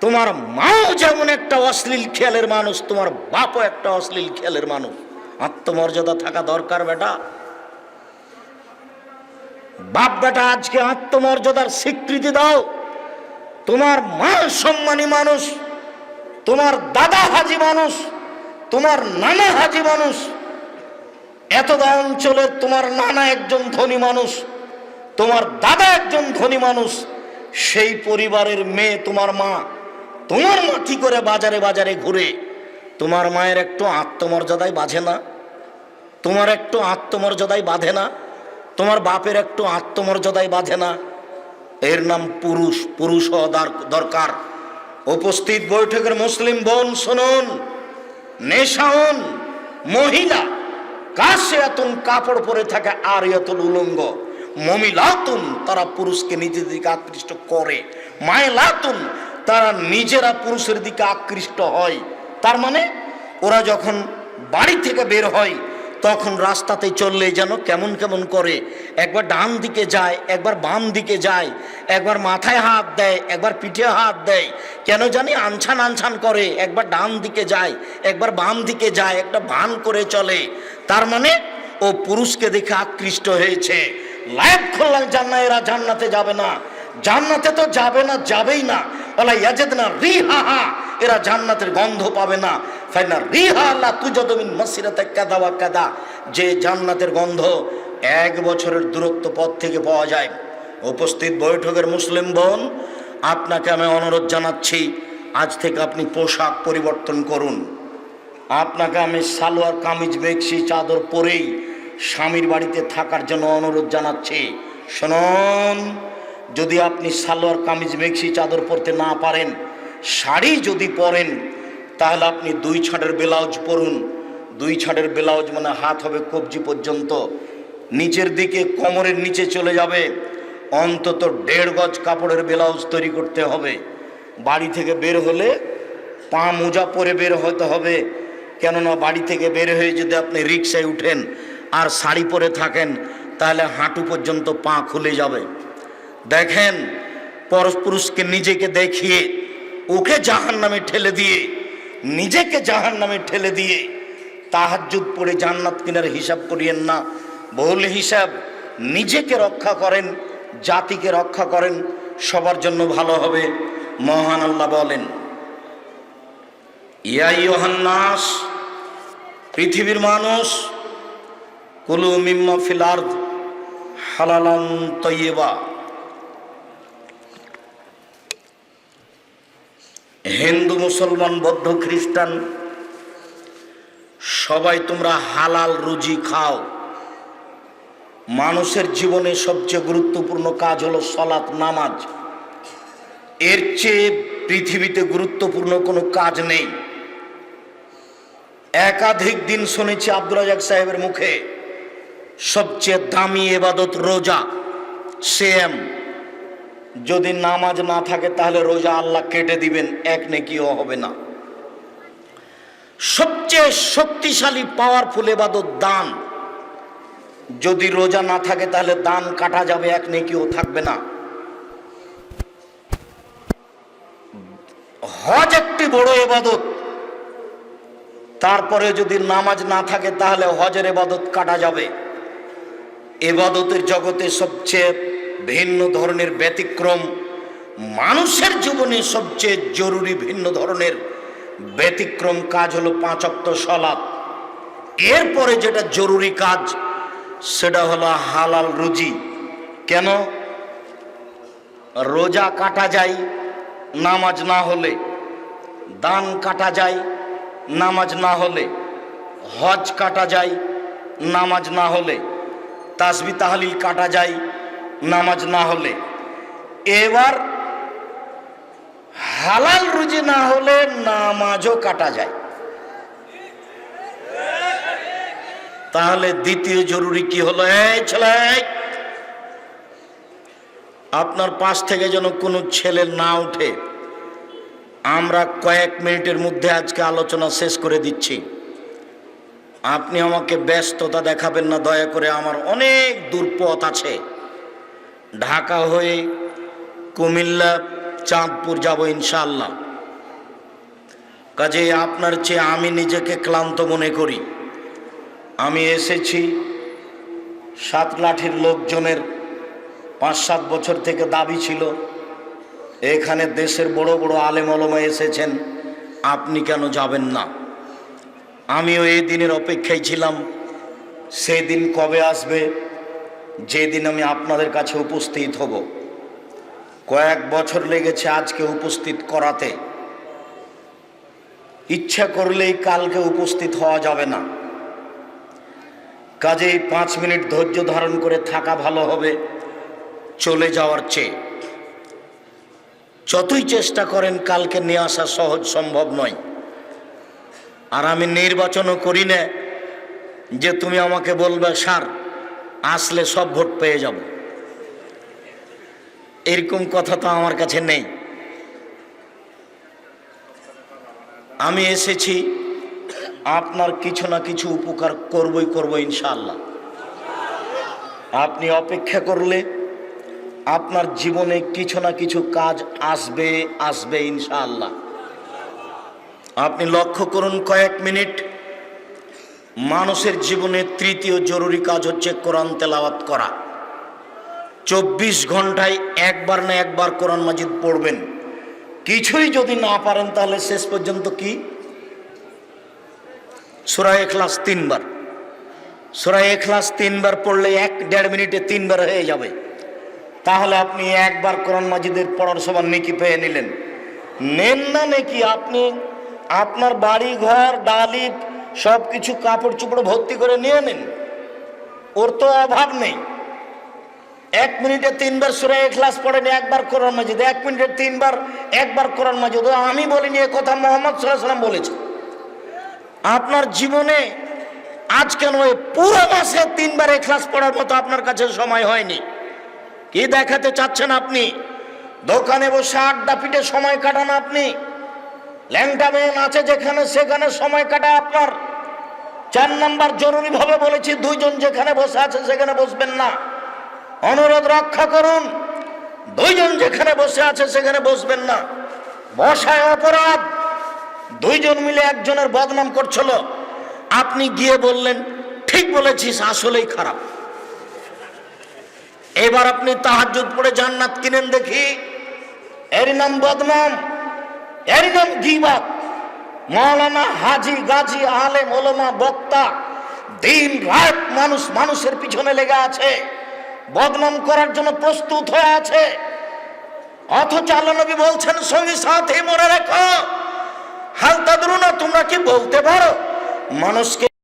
[SPEAKER 2] তোমার মাও যেমন একটা অশ্লীল খেয়ালের মানুষ, তোমার বাপও একটা অশ্লীল খেয়ালের মানুষ। আত্মমর্যাদা থাকা দরকার বেটা। বাপ বেটা আজকে আত্মমর্যাদার স্বীকৃতি দাও। তোমার মা সম্মানী মানুষ, তোমার দাদা হাজি মানুষ, তোমার নানা হাজি মানুষ, এতদা অঞ্চলের তোমার নানা একজন ধনী মানুষ, তোমার দাদা একজন ধনী মানুষ, সেই পরিবারের মেয়ে তোমার মা। তোমার মা কি করে বাজারে বাজারে ঘুরে? তোমার মায়ের একটু আত্মমর্যাদায় বাঁধে না? তোমার একটু আত্মমর্যাদায় বাঁধে না? তোমার বাপের একটু আত্মমর্যাদায় বাঁধে না? এর নাম পুরুষ। পুরুষ হওয়া দরকার। উপস্থিত বৈঠকের মুসলিম বোন শুনুন, নেশাউন মহিলা কাশিয়াতুন কাপড় পরে থাকে আর ইয়াতুল উলঙ্গ, মমিলাতুন তারা পুরুষকে নিজের দিকে আকৃষ্ট করে, মায়লাতুন তারা নিজেরা পুরুষের দিকে আকৃষ্ট হয়। তার মানে ওরা যখন বাড়ি থেকে বের হয় তখন রাস্তাতে চললে যেন কেমন কেমন করে, একবার ডান দিকে যায়, একবার বাম দিকে যায়, একবার মাথায় হাত দেয়, একবার পিঠে হাত দেয়, কেন জানি আনছান আনছান করে, একবার ডান দিকে যায়, একবার বাম দিকে যায়, একটা ভান করে চলে। তার মানে ও পুরুষকে দেখে আকৃষ্ট হয়েছে। লাইফ খোল্লাল জান্নাহ, এরা জান্নাতে যাবে না। জান্নাতে তো যাবে না, যাবেই না। ওলা ইয়াজিদনা রিহাহা, এরা জান্নাতের গন্ধ পাবে না। ফাইনা রিহা লা তুজাদু মিন মাসিরাতি কাদা ওয়া কাদা, যে জান্নাতের গন্ধ 1 বছরের দূরত্ব পথ থেকে পাওয়া যায়। উপস্থিত বৈঠকের মুসলিম বোন, আপনাকে আমি অনুরোধ জানাচ্ছি, আজ থেকে আপনি পোশাক পরিবর্তন করুন। আপনাকে আমি সালোয়ার কামিজ মেক্সি চাদর পরেই স্বামীর বাড়িতে থাকার জন্য অনুরোধ জানাচ্ছি। শুনুন, যদি আপনি সালোয়ার কামিজ মেক্সি চাদর পরতে না পারেন, শাড়ি যদি পরেন, তাহলে আপনি 2 ছাড়ের ব্লাউজ পরুন। 2 ছাড়ের ব্লাউজ মানে হাত হবে কবজি পর্যন্ত, নিচের দিকে কোমরের নিচে চলে যাবে। অন্তত 1.5 গজ কাপড়ের ব্লাউজ তৈরি করতে হবে। বাড়ি থেকে বের হলে পা মোজা পরে বের হতে হবে, কেননা বাড়ি থেকে বের হয়ে যদি আপনি রিক্সায় উঠেন আর শাড়ি পরে থাকেন তাহলে হাঁটু পর্যন্ত পা খুলে যাবে। দেখেন, পরপুরুষকে নিজেকে দেখিয়ে ওকে জাহান্নামে ঠেলে দিয়ে, নিজেকে জাহান্নামে ঠেলে দিয়ে তাহাজ্জুদ পড়ে জান্নাত কিনার হিসাব করিয়েন না। বহুল হিসাব। নিজেকে রক্ষা করেন, জাতিকে রক্ষা করেন, সবার জন্য ভালো হবে। মহান আল্লাহ বলেন, ইয়া আইয়ুহান নাস, পৃথিবীর মানুষ, কুলু মিম্মা ফিল আরদ হালালান তাইয়্যিবা। হিন্দু, মুসলমান, বৌদ্ধ, খ্রিস্টান সবাই তোমরা হালাল রুজি খাও। মানুষের জীবনে সবচেয়ে গুরুত্বপূর্ণ কাজ হলো সালাত, নামাজ। এর চেয়ে পৃথিবীতে গুরুত্বপূর্ণ কোনো কাজ নেই। একাধিক দিন শুনেছি আব্দুল রাজ্জাক সাহেবের মুখে, সবচেয়ে দামি ইবাদত রোজা। সেম, যদি নামাজ না থাকে তাহলে রোজা আল্লাহ কেটে দিবেন, 1 নেকিও হবে না। সবচেয়ে শক্তিশালী পাওয়ারফুল ইবাদত দান। যদি রোজা না থাকে তাহলে দান কাটা যাবে, 1 নেকিও থাকবে না। হজ একটি বড় ইবাদত, তারপরে যদি নামাজ না থাকে তাহলে হজের ইবাদত কাটা যাবে। ইবাদতের জগতে সবচেয়ে ভিন্ন ধরনের ব্যতিক্রম, মানুষের জীবনে সবচেয়ে জরুরি ভিন্ন ধরনের ব্যতিক্রম কাজ হলো 5 ওয়াক্ত সালাত। এরপরে যেটা জরুরি কাজ সেটা হলো হালাল রুজি। কেন? রোজা কাটা যায় নামাজ না হলে, দান কাটা যায় নামাজ না হলে, হজ কাটা যায় নামাজ না হলে, তাসবিহ তাহলিল কাটা যায় নামাজ না হলে। এবার হালাল রুজি না হলে নামাজও কাটা যায়। তাহলে দ্বিতীয় জরুরি কি হলো? এই ছেলে, আপনার পাশ থেকে যেন কোনো ছেলে না উঠে। আমরা কয়েক মিনিটের মধ্যে আজকে আলোচনা শেষ করে দিচ্ছি। আপনি আমাকে ব্যস্ততা দেখাবেন না দয়া করে। আমার অনেক দূর পথ আছে, ঢাকা হয়ে কুমিল্লা, চাঁদপুর যাব ইনশাআল্লাহ। কাজে আপনার চেয়ে আমি নিজেকে ক্লান্ত মনে করি। আমি এসেছি সাতলাঠির লোকজনের 5-7 বছর থেকে দাবি ছিল এখানে দেশের বড় বড় আলেম ওলামা এসেছেন, আপনি কেন যাবেন না? আমিও এই দিনের অপেক্ষায় ছিলাম, সেই দিন কবে আসবে যেদিন আমি আপনাদের কাছে উপস্থিত হব। কয়েক বছর লেগেছে আজকে উপস্থিত করাতে। ইচ্ছা করলেই কালকে উপস্থিত হওয়া যাবে না, কাজেই 5 মিনিট ধৈর্য ধারণ করে থাকা ভালো হবে চলে যাওয়ার চেয়ে। যতই চেষ্টা করেন কালকে নিয়ে আসা সহজ সম্ভব নয়। আর আমি নির্বাচনও করি না যে তুমি আমাকে বলবে স্যার আসলে সব ভোট পেয়ে যাব, এরকম কথা তো আমার কাছে নেই। আমি এসেছি আপনার কিছু না কিছু উপকার করব ইনশাআল্লাহ। আপনি অপেক্ষা করলে আপনার জীবনে কিছু না কিছু কাজ আসবে ইনশাআল্লাহ। আপনি লক্ষ্য করুন, কয়েক মিনিট মানুষের জীবনে তৃতীয় জরুরি কাজ হচ্ছে কোরআন তেলাওয়াত করা। 24 ঘন্টায় একবার না একবার কোরআন মাজিদ পড়বেন। কিছুই যদি না পারেন তাহলে শেষ পর্যন্ত কি সূরা ইখলাস 3 বার, সূরা ইখলাস 3 বার পড়লে 1-1.5 মিনিটে 3 বার হয়ে যাবে। তাহলে আপনি একবার কোরআন মাজিদের পড়ার সবার নেকি পেয়ে নিলেন। নেন না নাকি আপনি আপনার বাড়ি ঘর ডালি সব কিছু কাপড় চোপড় ভর্তি করে নিয়ে নিন, ওর তো অভাব নেই। 1 মিনিটে 3 বার সূরা ইখলাস পড়েন, একবার কোরআন মাজিদ। 1 মিনিটে 3 বার একবার কোরআন মাজিদ। আমি বলিনি, এ কথা মুহাম্মদ সাল্লাল্লাহু আলাইহি ওয়াসাল্লাম বলেছে। আপনার জীবনে আজ কেন পুরো মাসে 3 বার ইখলাস পড়ার মতো আপনার কাছে সময় হয়নি? কি দেখাতে চাচ্ছেন আপনি? দোকানে বসে আড্ডা পিটে সময় কাটান আপনি, ল্যাংটা মেয়ে আছে যেখানে সেখানে সময় কাটায় আপনার। 4 নাম্বার জরুরি ভাবে বলেছি, 2 জন যেখানে বসে আছে সেখানে বসবেন না। অনুরোধ রক্ষা করুন, 2 জন যেখানে বসে আছে সেখানে বসবেন না। বসায় অপরাধ। 2 জন মিলে একজনের বদনাম করছিল, আপনি গিয়ে বললেন ঠিক বলেছিস, আসলেই খারাপ। এবার আপনি তাহাজ্জুদ পড়ে জান্নাত কিনেন দেখি, এর নাম বদনাম, এর নাম গীবত। মাওলানা, হাজি, গাজী, আলেম, ওলামা, বক্তা দিন রাত মানুষের পিছনে লেগে আছে, বদনাম করার জন্য প্রস্তুত হয়ে আছে। অথচ আল্লাহ নবী বলছেন সঙ্গী সাথে মনে রেখো, হাল তাদরুনা, তোমরা কি বলতে পারো মানুষকে